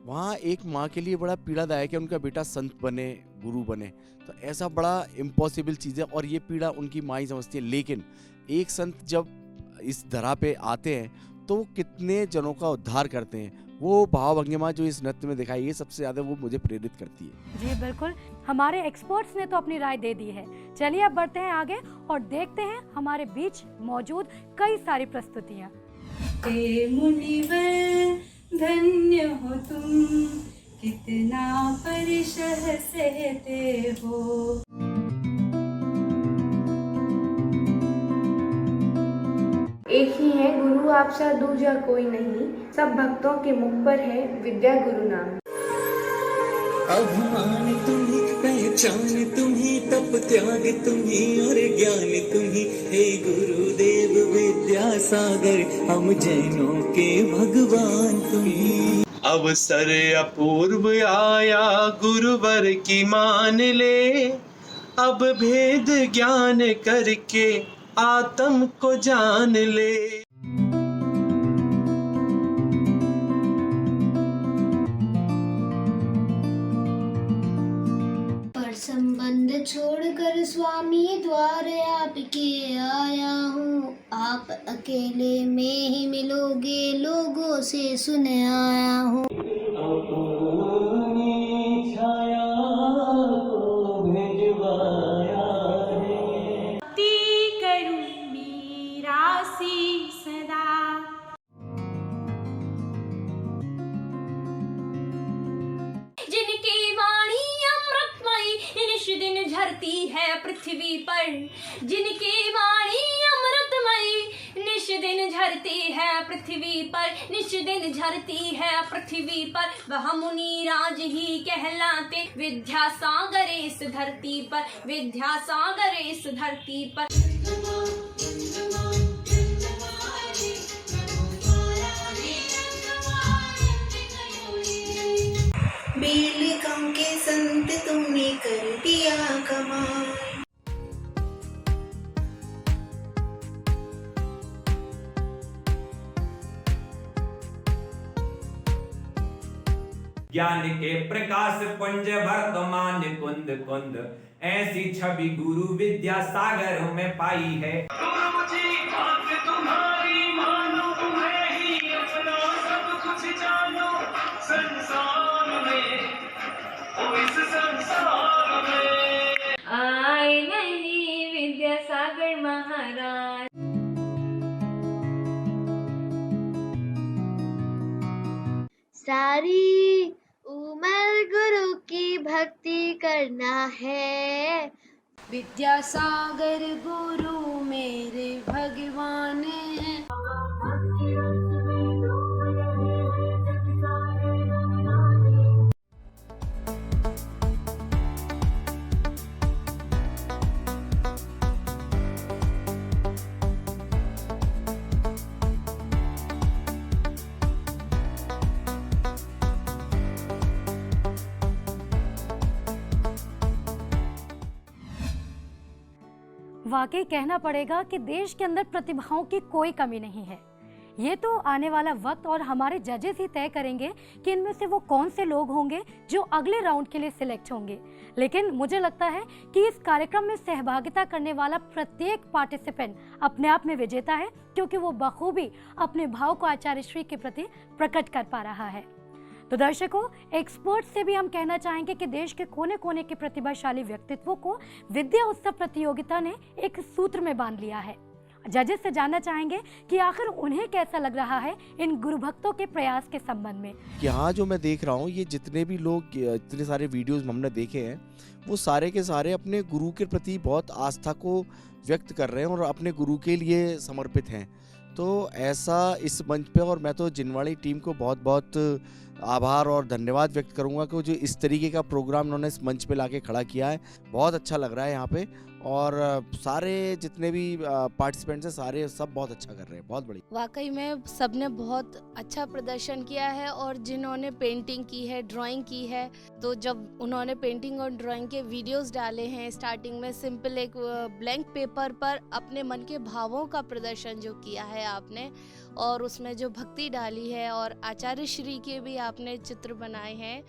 वहाँ एक माँ के लिए बड़ा पीड़ादायक है उनका बेटा संत बने, गुरु बने। तो ऐसा बड़ा इम्पॉसिबल चीज़ है और ये पीड़ा उनकी माँ ही समझती है। लेकिन एक संत जब इस धरा पे आते हैं तो वो कितने जनों का उद्धार करते हैं। वो भाव भंगिमा जो इस नृत्य में दिखाई है, सबसे ज्यादा वो मुझे प्रेरित करती है। जी बिल्कुल, हमारे एक्सपर्ट्स ने तो अपनी राय दे दी है। चलिए अब बढ़ते हैं आगे और देखते हैं हमारे बीच मौजूद कई सारी प्रस्तुतियाँ। हे मुनिवर धन्य हो तुम, कितना परिश्रम सहते हो। आपसा दूजा कोई नहीं, सब भक्तों के मुख पर है विद्या गुरु नाम। अभिमान तुम्ही, पहचान तुम्ही, तप त्याग तुम्ही और ज्ञान तुम्ही, हे गुरुदेव विद्यासागर, हम जैनों के भगवान तुम्ही। अवसर अपूर्व आया गुरुवर की मान ले, अब भेद ज्ञान करके आत्म को जान ले। पर संबंध छोड़कर स्वामी द्वार आपके आया हूँ, आप अकेले में ही मिलोगे, लोगों से सुन आया हूँ। जिनकी वाणी अमृतमयी निश दिन झरती है पृथ्वी पर, जिनकी वाणी अमृतमयी निश दिन झरती है पृथ्वी पर, निश दिन झरती है पृथ्वी पर, वह मुनि राज ही कहलाते, विद्या सागर इस धरती पर, विद्या सागर इस धरती पर। बेल कम के संत तुमने कर दिया कमाल। ज्ञान के प्रकाश पुंज वर्तमान कुंद कुंद, ऐसी छवि गुरु विद्या सागर में पाई है। गुरु जी बात तुम्हारी मानो, तुम्हें ही अपना सब कुछ जानो, संसार में ओ इस संसार में आए नहीं विद्यासागर महाराज। सारी उम्र गुरु की भक्ति करना है, विद्यासागर गुरु मेरे भगवान हैं। वाकई कहना पड़ेगा कि देश के अंदर प्रतिभाओं की कोई कमी नहीं है। ये तो आने वाला वक्त और हमारे जजेस ही तय करेंगे कि इनमें से वो कौन से लोग होंगे जो अगले राउंड के लिए सिलेक्ट होंगे। लेकिन मुझे लगता है कि इस कार्यक्रम में सहभागिता करने वाला प्रत्येक पार्टिसिपेंट अपने आप में विजेता है, क्योंकि वो बखूबी अपने भाव को आचार्य श्री के प्रति प्रकट कर पा रहा है। तो दर्शकों, एक्सपर्ट से भी हम कहना चाहेंगे कि देश के कोने कोने के प्रतिभाशाली व्यक्तित्वों को विद्या उत्सव प्रतियोगिता ने एक सूत्र में बांध लिया है। जजेस से जानना चाहेंगे कि आखिर उन्हें कैसा लग रहा है इन गुरु भक्तों के प्रयास के संबंध में। यहाँ जो मैं देख रहा हूँ, ये जितने भी लोग, इतने सारे वीडियोस हमने देखे हैं, वो सारे के सारे अपने गुरु के प्रति बहुत आस्था को व्यक्त कर रहे हैं और अपने गुरु के लिए समर्पित हैं। तो ऐसा इस मंच पे, और मैं तो जिनवाणी टीम को बहुत बहुत आभार और धन्यवाद व्यक्त करूंगा कि जो इस तरीके का प्रोग्राम उन्होंने इस मंच पे लाके खड़ा किया है, बहुत अच्छा लग रहा है यहाँ पे। और सारे जितने भी पार्टिसिपेंट्स हैं, सारे सब बहुत अच्छा कर रहे हैं, बहुत बढ़िया। वाकई में सबने बहुत अच्छा प्रदर्शन किया है। और जिन्होंने पेंटिंग की है, ड्राइंग की है, तो जब उन्होंने पेंटिंग और ड्राइंग के वीडियोस डाले हैं, स्टार्टिंग में सिंपल एक ब्लैंक पेपर पर अपने मन के भावों का प्रदर्शन जो किया है आपने, और उसमें जो भक्ति डाली है और आचार्य श्री के भी आपने चित्र बनाए हैं,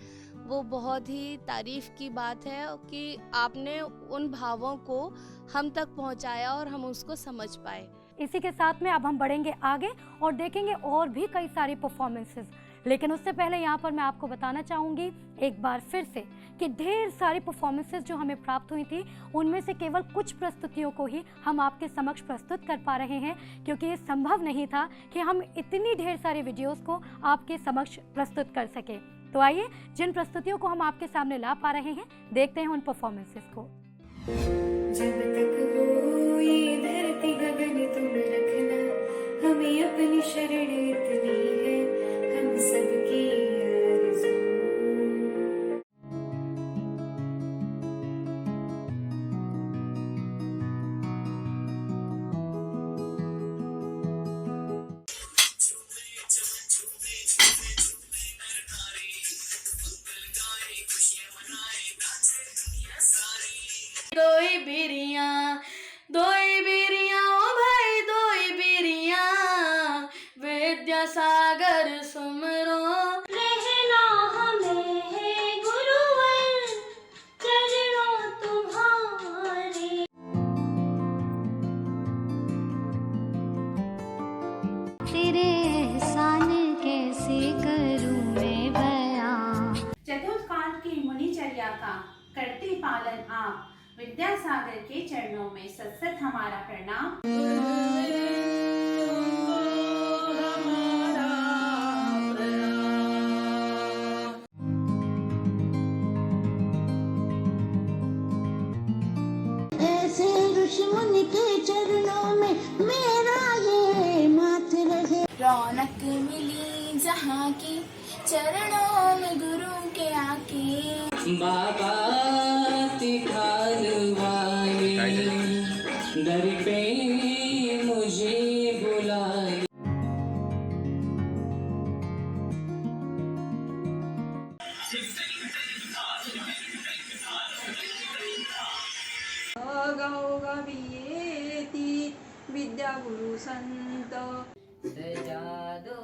वो बहुत ही तारीफ की बात है कि आपने उन भावों को हम तक पहुंचाया और हम उसको समझ पाए। इसी के साथ में अब हम बढ़ेंगे आगे और देखेंगे और भी कई सारी परफॉर्मेंसेस। लेकिन उससे पहले यहाँ पर मैं आपको बताना चाहूँगी एक बार फिर से कि ढेर सारी परफॉर्मेंसेस जो हमें प्राप्त हुई थी, उनमें से केवल कुछ प्रस्तुतियों को ही हम आपके समक्ष प्रस्तुत कर पा रहे हैं, क्योंकि ये संभव नहीं था कि हम इतनी ढेर सारे वीडियोस को आपके समक्ष प्रस्तुत कर सके। तो आइए, जिन प्रस्तुतियों को हम आपके सामने ला पा रहे हैं, देखते हैं उन परफॉर्मेंसेस को। जब तक हो ये धरती गगन तुम रखना, हम हमें अपनी शरण इतनी है, हम सबकी आरज़ू। दोई बिरिया ओ भाई दोई बिरिया, विद्यासागर सुमरो। रहना हमें है गुरुवर चरणों तुम्हारे। तेरे एहसान कैसे करूं मैं बयां। चतुर्काल की मुनिचर्या का करते पालन आप, विद्यासागर के चरणों में सतसत हमारा प्रणाम। ऐसे ऋषि मुनि के चरणों में मेरा ये माथ रहे। रौनक मिली जहाँ की चरणों में गुरु के आके। बाबा तिखाल वाले दर पे मुझे बुला। गाओ गावियेती विद्या गुरु संत। सजा दो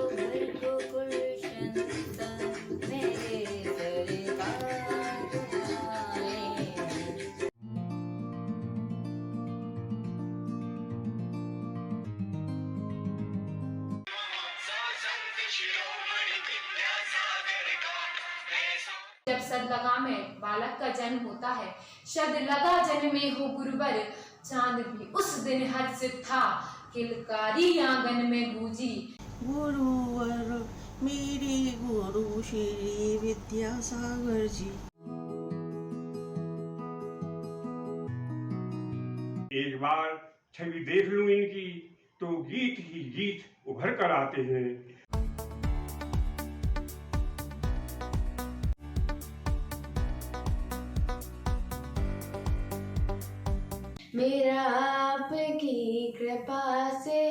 घर को गुलशन मेरे सरकार तुम्हारे। जब सद लगा में बालक का जन्म होता है, शब्द लगा जन्मे हो गुरुवर, चांद भी उस दिन हर्षित था, किलकारी आंगन में गूंजी। गुरुवर मेरे गुरु श्री विद्यासागर जी। एक बार छवि देख लूं इनकी तो गीत ही गीत उभर कर आते हैं। मेरा आपकी कृपा से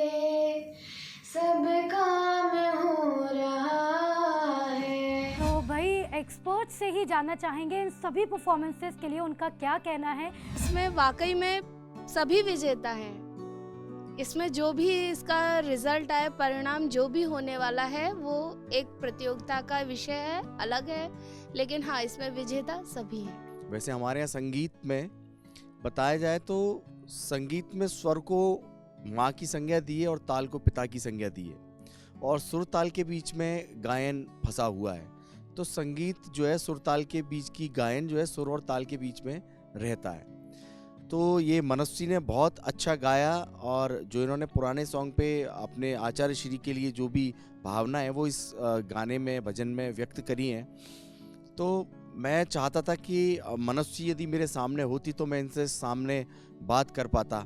सब काम हो रहा है। तो भाई एक्सपर्ट से ही जानना चाहेंगे इन सभी परफॉर्मेंसेस के लिए उनका क्या कहना है। इसमें वाकई में सभी विजेता हैं। इसमें जो भी इसका रिजल्ट आए, परिणाम जो भी होने वाला है, वो एक प्रतियोगिता का विषय है, अलग है, लेकिन हाँ इसमें विजेता सभी हैं। वैसे हमारे यहाँ संगीत में बताया जाए तो संगीत में स्वर को माँ की संज्ञा दी है और ताल को पिता की संज्ञा दी है, और सुर ताल के बीच में गायन फंसा हुआ है। तो संगीत जो है सुर ताल के बीच की, गायन जो है सुर और ताल के बीच में रहता है। तो ये मनस्वी ने बहुत अच्छा गाया, और जो इन्होंने पुराने सॉन्ग पे अपने आचार्य श्री के लिए जो भी भावना है वो इस गाने में, भजन में व्यक्त करी हैं। तो मैं चाहता था कि मनस्वी यदि मेरे सामने होती तो मैं इनसे सामने बात कर पाता,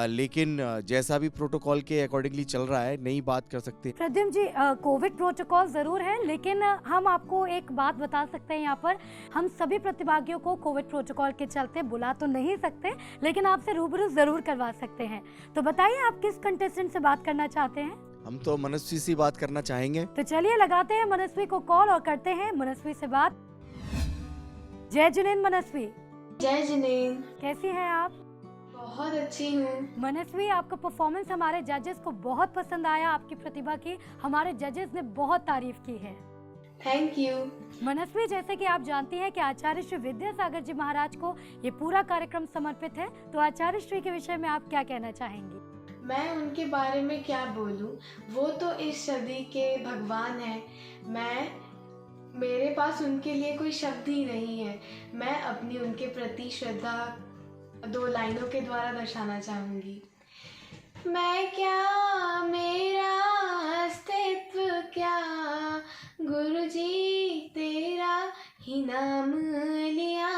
लेकिन जैसा भी प्रोटोकॉल के अकॉर्डिंगली चल रहा है, नहीं बात कर सकते। प्रद्युम्न जी, कोविड प्रोटोकॉल ज़रूर है, लेकिन हम आपको एक बात बता सकते हैं। यहाँ पर हम सभी प्रतिभागियों को कोविड प्रोटोकॉल के चलते बुला तो नहीं सकते, लेकिन आपसे रूबरू ज़रूर करवा सकते हैं। तो बताइए आप किस कंटेस्टेंट से बात करना चाहते हैं? हम तो मनस्वी से बात करना चाहेंगे। तो चलिए लगाते हैं मनस्वी को कॉल और करते हैं मनस्वी से बात। जय जिनेंद्र मनस्वी। जय जिनेंद्र। कैसी हैं आप? बहुत अच्छी हूँ। मनस्वी, आपका परफॉर्मेंस हमारे जजेस को बहुत पसंद आया। आपकी प्रतिभा की हमारे जजेस ने बहुत तारीफ की है। Thank you. मनस्वी, जैसे कि आप जानती हैं कि आचार्य श्री विद्यासागर जी महाराज को ये पूरा कार्यक्रम समर्पित है, तो आचार्य श्री के विषय में आप क्या कहना चाहेंगी? मैं उनके बारे में क्या बोलूं, वो तो इस सदी के भगवान हैं। मेरे पास उनके लिए कोई शब्द ही नहीं है। मैं अपनी उनके प्रति श्रद्धा 2 लाइनों के द्वारा दर्शाना चाहूँगी। मैं क्या, मेरा अस्तित्व क्या, गुरुजी तेरा ही नाम लिया,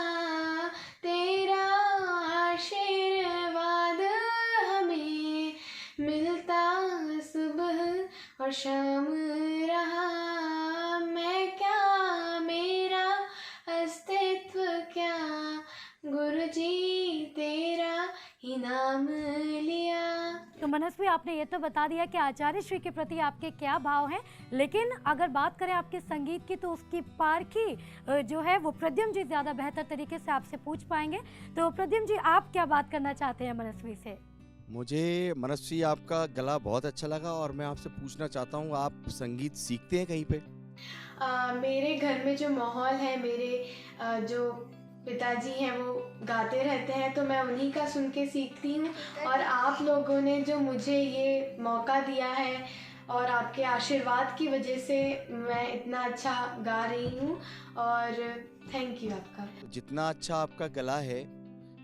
तेरा आशीर्वाद हमें मिलता मौसम रहा, मैं क्या, मेरा अस्तित्व क्या, गुरुजी तेरा ही नाम लिया। तो मनस्वी, आपने ये तो बता दिया कि आचार्य श्री के प्रति आपके क्या भाव हैं, लेकिन अगर बात करें आपके संगीत की तो उसकी पारखी जो है वो प्रद्युम्न जी ज़्यादा बेहतर तरीके से आपसे पूछ पाएंगे। तो प्रद्युम्न जी, आप क्या बात करना चाहते हैं मनस्वी से? मुझे मनस्वी आपका गला बहुत अच्छा लगा और मैं आपसे पूछना चाहता हूँ, आप संगीत सीखते हैं कहीं पे? मेरे घर में जो माहौल है, मेरे जो पिताजी हैं वो गाते रहते हैं, तो मैं उन्हीं का सुन के सीखती हूँ। और आप लोगों ने जो मुझे ये मौका दिया है और आपके आशीर्वाद की वजह से मैं इतना अच्छा गा रही हूँ, और थैंक यू आपका। जितना अच्छा आपका गला है,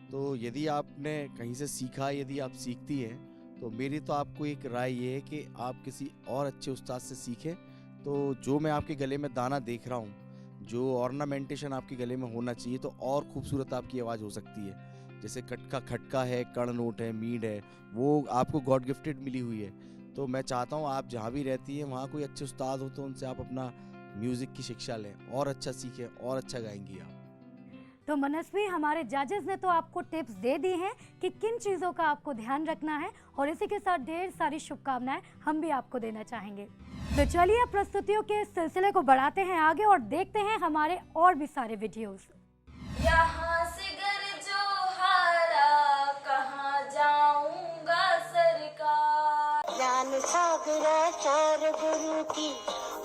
तो यदि आपने कहीं से सीखा, यदि आप सीखती हैं, तो मेरी तो आपको एक राय ये है कि आप किसी और अच्छे उस्ताद से सीखें। तो जो मैं आपके गले में दाना देख रहा हूँ, जो ऑर्नामेंटेशन आपके गले में होना चाहिए, तो और खूबसूरत आपकी आवाज़ हो सकती है। जैसे खटका है, कर्ण नोट है, मीड है, वो आपको गॉड गिफ्टेड मिली हुई है। तो मैं चाहता हूँ आप जहाँ भी रहती हैं वहाँ कोई अच्छे उस्ताद हो तो उनसे आप अपना म्यूज़िक की शिक्षा लें और अच्छा सीखें और अच्छा गाएंगी आप। तो मनस्वी, हमारे जजेस ने तो आपको टिप्स दे दी हैं कि किन चीज़ों का आपको ध्यान रखना है, और इसी के साथ ढेर सारी शुभकामनाएं हम भी आपको देना चाहेंगे। तो चलिए प्रस्तुतियों के सिलसिले को बढ़ाते हैं आगे और देखते हैं हमारे और भी सारे वीडियोस। यहाँ से घर जो हारा, कहाँ जाऊंगा सरकार। ज्ञान सागर आचार्य गुरु की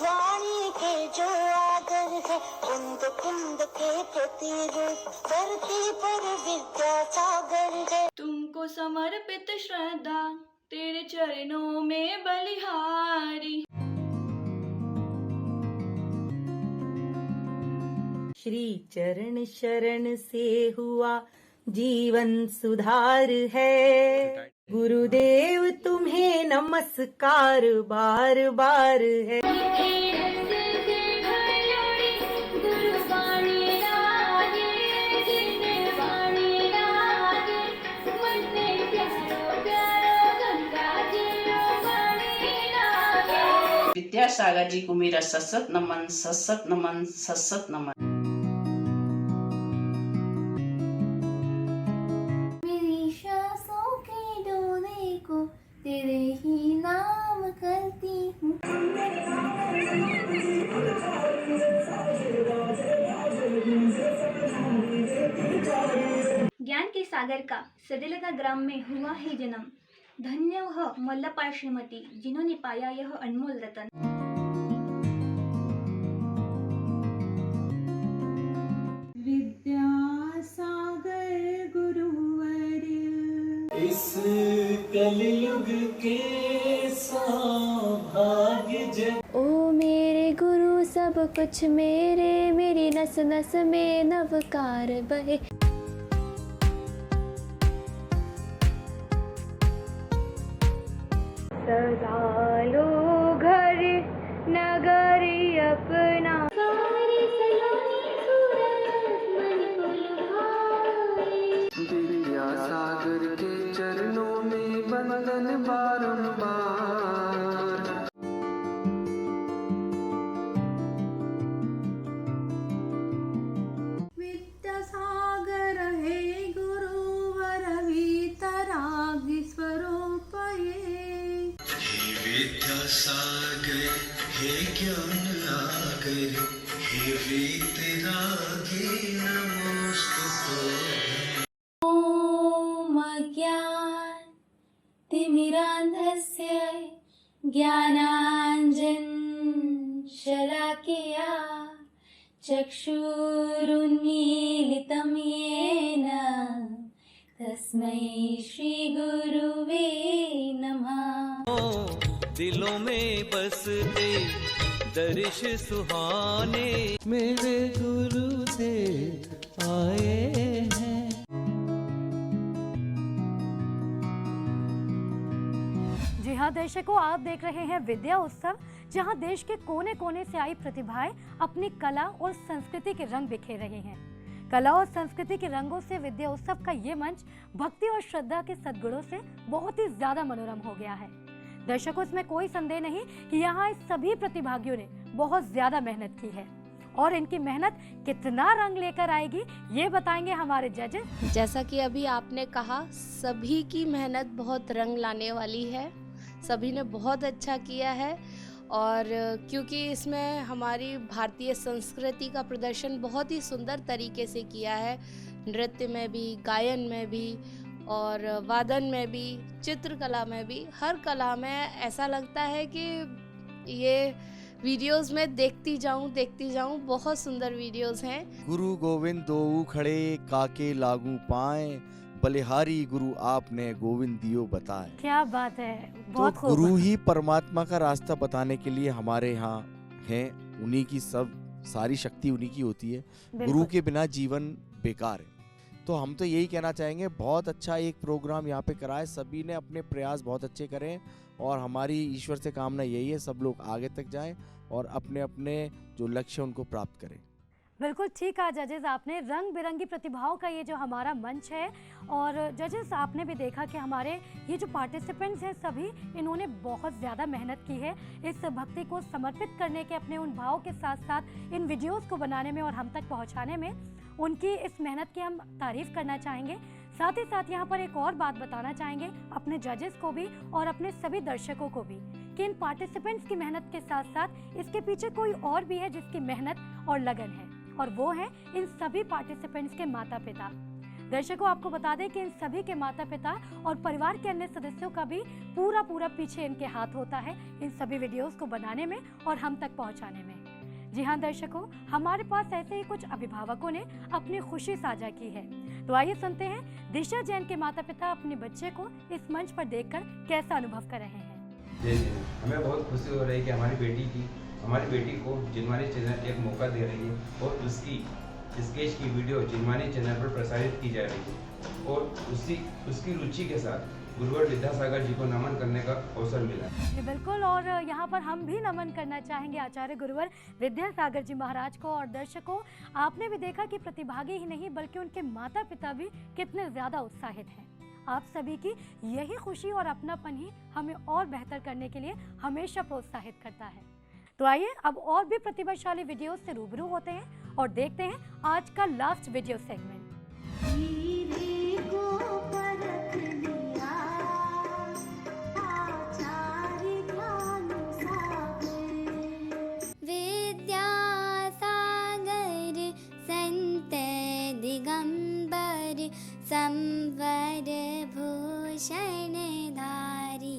वाणी के जो आदर है, कुंद कुंद के प्रतिरूप, धरती पर विद्या सागर है। तुमको समर्पित श्रद्धा, तेरे चरणों में बलिहारी। श्री चरण शरण से हुआ जीवन सुधार है, गुरुदेव तुम्हें नमस्कार बार बार है। विद्यासागर जी को मेरा सत्सत नमन, सत्सत नमन, सत्सत नमन। मेरी सांसों के डोले को तेरे ही नाम करती हूँ। ज्ञान के सागर का सदेलता ग्राम में हुआ है जन्म, धन्य वह मल्लपाल श्रीमती जिन्होंने पाया यह अनमोल रतन। विद्यासागर गुरुवर्य, इस कलयुग के सौभाग्य जग। ओ मेरे गुरु सब कुछ मेरे, मेरी नस नस में नवकार बहे। सजा लो घर नगरी अपना, विद्यासागर के चरणों में बंदन बारंबार। विद्यासागर हे गुरुवर वीतरागी स्वरूप विद्यासागर हे ज्ञान आगर, हे वीतरागी नमोस्तुते। ओम अज्ञान तिमिरान्धस्य ज्ञानाञ्जन शलाकया, चक्षुरुन्मीलितं येन तस्मै श्री गुरुवे नमः। दिलों में बसते दर्श सुहाने, मेरे गुरुदेव आए हैं। जी हाँ दर्शकों, आप देख रहे हैं विद्या उत्सव, जहां देश के कोने कोने से आई प्रतिभाएं अपनी कला और संस्कृति के रंग बिखेर रहे हैं। कला और संस्कृति के रंगों से विद्या उत्सव का ये मंच भक्ति और श्रद्धा के सद्गुणों से बहुत ही ज्यादा मनोरम हो गया है। दर्शकों, इसमें कोई संदेह नहीं कि यहाँ इस सभी प्रतिभागियों ने बहुत ज्यादा मेहनत की है और इनकी मेहनत कितना रंग लेकर आएगी ये बताएंगे हमारे जजेस। जैसा कि अभी आपने कहा, सभी की मेहनत बहुत रंग लाने वाली है, सभी ने बहुत अच्छा किया है। और क्योंकि इसमें हमारी भारतीय संस्कृति का प्रदर्शन बहुत ही सुंदर तरीके से किया है, नृत्य में भी, गायन में भी और वादन में भी, चित्रकला में भी, हर कला में ऐसा लगता है कि ये वीडियोस में देखती जाऊं। बहुत सुंदर वीडियोस हैं। गुरु गोविंद दोऊ खड़े काके लागू पाए, बलिहारी गुरु आपने गोविंद दियो बताए। क्या बात है, बहुत खूब। गुरु ही परमात्मा का रास्ता बताने के लिए हमारे यहाँ हैं, उन्हीं की सारी शक्ति उन्हीं की होती है। गुरु के बिना जीवन बेकार है। तो हम तो यही कहना चाहेंगे, बहुत अच्छा एक प्रोग्राम यहाँ पे कराए, सभी ने अपने प्रयास बहुत अच्छे करें और हमारी ईश्वर से कामना यही है सब लोग आगे तक जाएं और अपने अपने जो लक्ष्य उनको प्राप्त करें। बिल्कुल ठीक कहा जजेस आपने। रंग बिरंगी प्रतिभाओं का ये जो हमारा मंच है, और जजेस आपने भी देखा कि हमारे ये जो पार्टिसिपेंट्स हैं सभी, इन्होंने बहुत ज़्यादा मेहनत की है इस भक्ति को समर्पित करने के, अपने उन भाव के साथ साथ इन वीडियोस को बनाने में और हम तक पहुंचाने में। उनकी इस मेहनत की हम तारीफ करना चाहेंगे। साथ ही साथ यहाँ पर एक और बात बताना चाहेंगे अपने जजेस को भी और अपने सभी दर्शकों को भी कि इन पार्टिसिपेंट्स की मेहनत के साथ साथ इसके पीछे कोई और भी है जिसकी मेहनत और लगन है, और वो है इन सभी पार्टिसिपेंट्स के माता पिता। दर्शकों, आपको बता दें कि इन सभी के माता पिता और परिवार के अन्य सदस्यों का भी पूरा पीछे इनके हाथ होता है इन सभी वीडियोस को बनाने में और हम तक पहुंचाने में। जी हाँ दर्शकों, हमारे पास ऐसे ही कुछ अभिभावकों ने अपनी खुशी साझा की है। तो आइए सुनते हैं दिशा जैन के माता पिता अपने बच्चे को इस मंच पर देखकर कैसा अनुभव कर रहे हैं। जी, हमें बहुत खुशी हो रही है कि हमारी बेटी को जिनवानी चैनल एक मौका दे रही है और उसकी स्केच की वीडियो जिनवानी चैनल पर प्रसारित की जा रही है और उसकी रुचि के साथ गुरुवर विद्यासागर जी को नमन करने का अवसर मिला। जी बिल्कुल, और यहाँ पर हम भी नमन करना चाहेंगे आचार्य गुरुवर विद्यासागर जी महाराज को। और दर्शकों, आपने भी देखा कि प्रतिभागी ही नहीं बल्कि उनके माता पिता भी कितने ज़्यादा उत्साहित हैं। आप सभी की यही खुशी और अपनापन ही हमें और बेहतर करने के लिए हमेशा प्रोत्साहित करता है। तो आइए अब और भी प्रतिभाशाली वीडियो से रूबरू होते हैं और देखते हैं आज का लास्ट वीडियो सेगमेंट। विद्यासागर संत दिगंबर संवर भूषण धारी।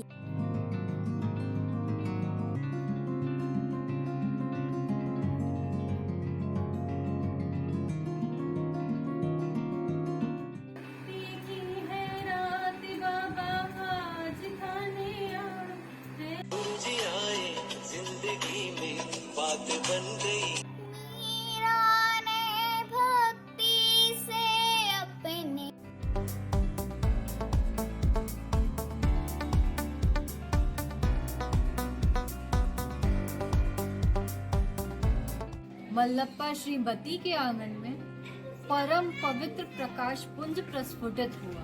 जिंदगी में बात बन गई। मीरा ने भक्ति से अपने मल्लप्पा श्रीमती के आंगन में परम पवित्र प्रकाश पुंज प्रस्फुटित हुआ।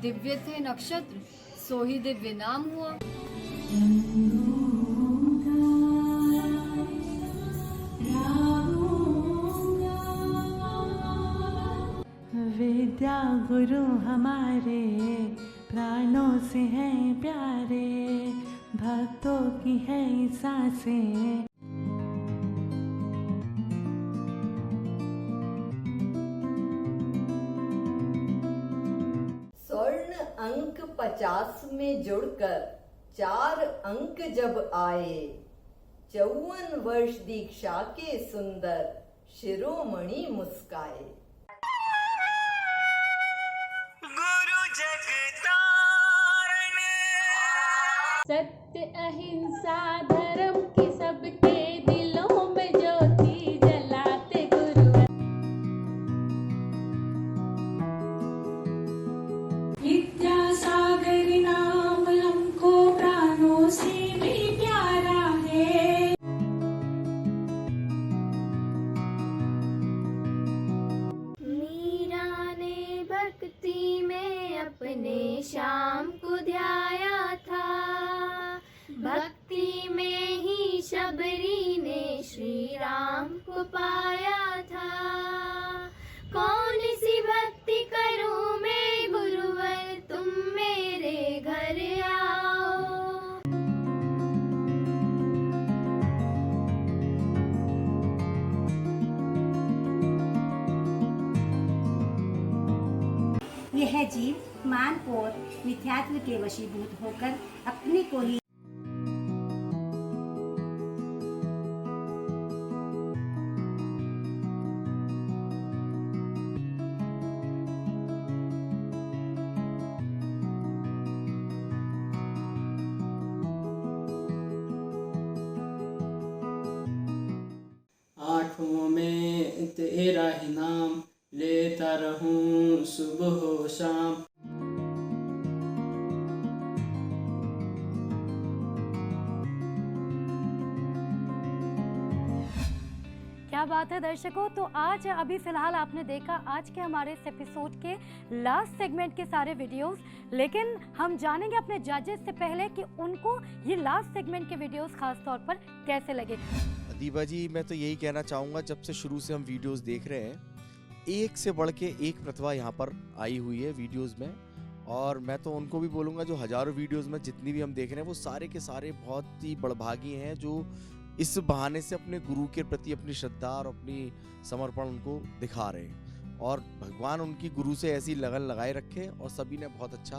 दिव्य थे नक्षत्र, सो ही दिव्य नाम हुआ। विद्या गुरु हमारे प्राणों से हैं प्यारे, भक्तों की है सांसें। स्वर्ण अंक 50 में जुड़कर 4 अंक जब आए, 54 वर्ष दीक्षा के सुंदर शिरोमणि मुस्काए। गुरु जगतारण। सत्य अहिंसा धर्म की सबके दिलों में ज्योति जलाते गुरु। विद्यासागर नाम हमको प्राणों से भी प्यारा है। मीरा ने भक्ति में अपने श्याम को ध्याया था। यह जीव मान और मिथ्यात्व के वशीभूत होकर अपने को ही आँखों में तेरा ही नाम लेता रहूं सुबह हो शाम। क्या बात है दर्शकों। तो आज अभी फिलहाल आपने देखा आज के हमारे इस एपिसोड के लास्ट सेगमेंट के सारे वीडियोस, लेकिन हम जानेंगे अपने जजेस से पहले कि उनको ये लास्ट सेगमेंट के वीडियोस खास तौर पर कैसे लगे। दीपा जी, मैं तो यही कहना चाहूँगा, जब से शुरू से हम वीडियोस देख रहे हैं, एक से बढ़ के एक प्रतिभा यहाँ पर आई हुई है वीडियोस में, और मैं तो उनको भी बोलूँगा जो हज़ारों वीडियोस में जितनी भी हम देख रहे हैं वो सारे के सारे बहुत ही बड़भागी हैं, जो इस बहाने से अपने गुरु के प्रति अपनी श्रद्धा और अपनी समर्पण उनको दिखा रहे हैं, और भगवान उनकी गुरु से ऐसी लगन लगाए रखे, और सभी ने बहुत अच्छा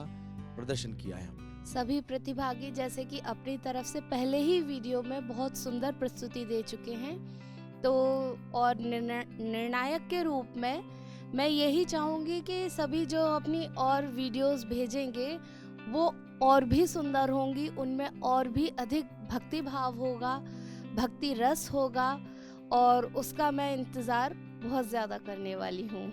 प्रदर्शन किया है। सभी प्रतिभागी जैसे कि अपनी तरफ से पहले ही वीडियो में बहुत सुंदर प्रस्तुति दे चुके हैं, तो और निर्णायक के रूप में मैं यही चाहूँगी कि सभी जो अपनी और वीडियोस भेजेंगे वो और भी सुंदर होंगी, उनमें और भी अधिक भक्ति भाव होगा, भक्ति रस होगा, और उसका मैं इंतज़ार बहुत ज़्यादा करने वाली हूँ।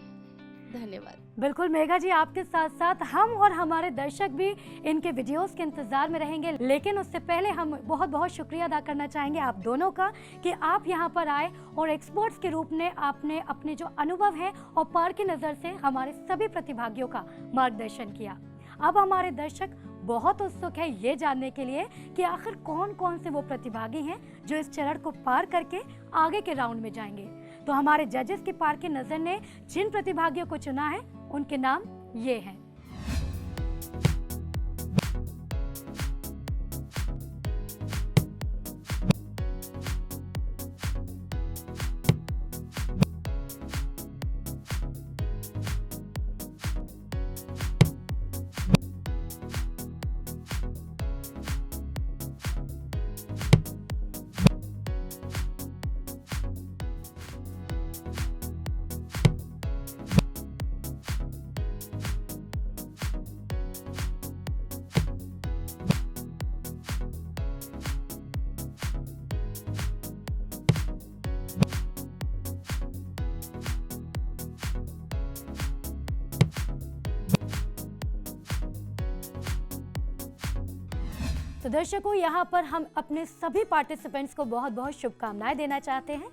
धन्यवाद। बिल्कुल मेघा जी, आपके साथ साथ हम और हमारे दर्शक भी इनके वीडियोस के इंतजार में रहेंगे, लेकिन उससे पहले हम बहुत बहुत शुक्रिया अदा करना चाहेंगे आप दोनों का कि आप यहाँ पर आए और एक्सपर्ट्स के रूप में आपने अपने जो अनुभव है और पार की नज़र से हमारे सभी प्रतिभागियों का मार्गदर्शन किया। अब हमारे दर्शक बहुत उत्सुक है ये जानने के लिए कि आखिर कौन कौन से वो प्रतिभागी हैं जो इस चरण को पार करके आगे के राउंड में जाएंगे। तो हमारे जजेस की पार की नज़र ने जिन प्रतिभागियों को चुना है उनके नाम ये हैं। तो दर्शकों, यहाँ पर हम अपने सभी पार्टिसिपेंट्स को बहुत बहुत शुभकामनाएं देना चाहते हैं।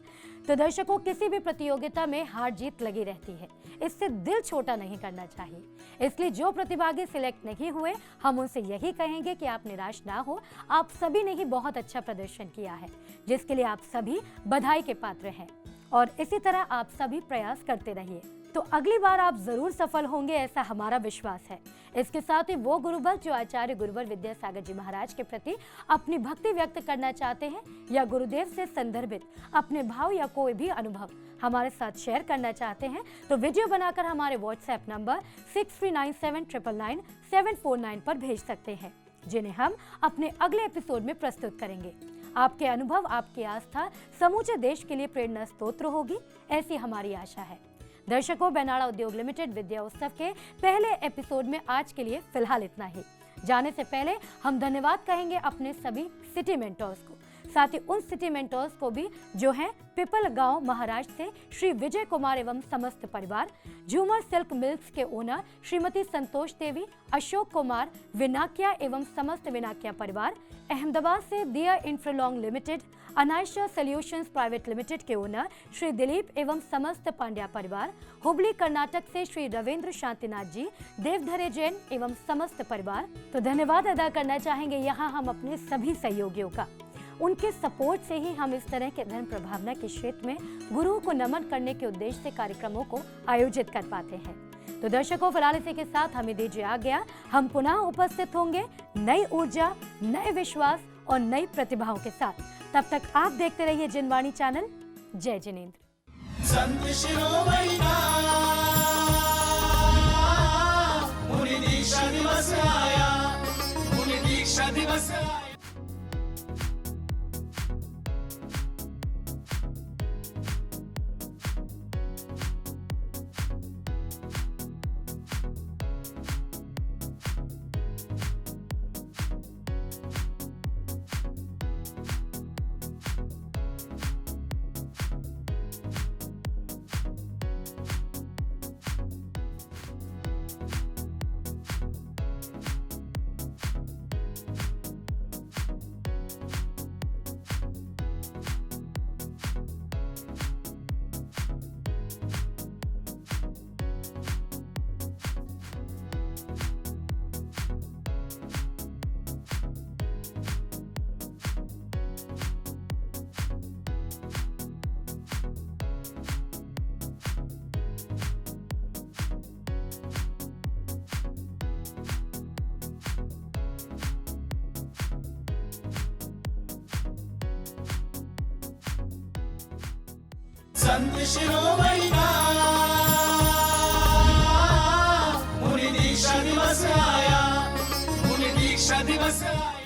तो दर्शकों, किसी भी प्रतियोगिता में हार जीत लगी रहती है, इससे दिल छोटा नहीं करना चाहिए। इसलिए जो प्रतिभागी सिलेक्ट नहीं हुए, हम उनसे यही कहेंगे कि आप निराश ना हो, आप सभी ने ही बहुत अच्छा प्रदर्शन किया है, जिसके लिए आप सभी बधाई के पात्र हैं, और इसी तरह आप सभी प्रयास करते रहिए। तो अगली बार आप जरूर सफल होंगे, ऐसा हमारा विश्वास है। इसके साथ ही वो गुरुभक्त जो आचार्य गुरुवर विद्यासागर जी महाराज के प्रति अपनी भक्ति व्यक्त करना चाहते हैं या गुरुदेव से संदर्भित अपने भाव या कोई भी अनुभव हमारे साथ शेयर करना चाहते हैं, तो वीडियो बनाकर हमारे व्हाट्सएप नंबर 6397999749 पर भेज सकते हैं, जिन्हें हम अपने अगले एपिसोड में प्रस्तुत करेंगे। आपके अनुभव, आपकी आस्था समूचे देश के लिए प्रेरणा स्रोत होगी, ऐसी हमारी आशा है। दर्शकों, बेनाड़ा उद्योग लिमिटेड विद्या उत्सव के पहले एपिसोड में आज के लिए फिलहाल इतना ही। जाने से पहले हम धन्यवाद कहेंगे अपने सभी सिटी मेंटर्स को, साथ ही उन सिटी मेंटर्स को भी जो हैं पिपल गांव महाराष्ट्र से श्री विजय कुमार एवं समस्त परिवार, झूमर सिल्क मिल्क्स के ओनर श्रीमती संतोष देवी, अशोक कुमार, विनाकिया एवं समस्त विनाकिया परिवार, अहमदाबाद से दिया इंफ्रालॉन्ग limited, Anaysha solutions private limited के ओनर श्री दिलीप एवं समस्त पांड्या परिवार, हुबली कर्नाटक से श्री रविंद्र शांतिनाथ जी, देवधरे जैन एवं समस्त परिवार। तो धन्यवाद अदा करना चाहेंगे यहाँ हम अपने सभी सहयोगियों का। उनके सपोर्ट से ही हम इस तरह के धर्म प्रभावना के क्षेत्र में गुरुओं को नमन करने के उद्देश्य से कार्यक्रमों को आयोजित कर पाते हैं। तो दर्शकों, फिलहाल इसी के साथ हमें दीजिए आज्ञा। हम पुनः उपस्थित होंगे नई ऊर्जा, नए विश्वास और नई प्रतिभाओं के साथ। तब तक आप देखते रहिए जिनवाणी चैनल। जय जिनेंद्र। संत शिरोमणि संत शिरोमणि का मुनि दीक्षा दिवस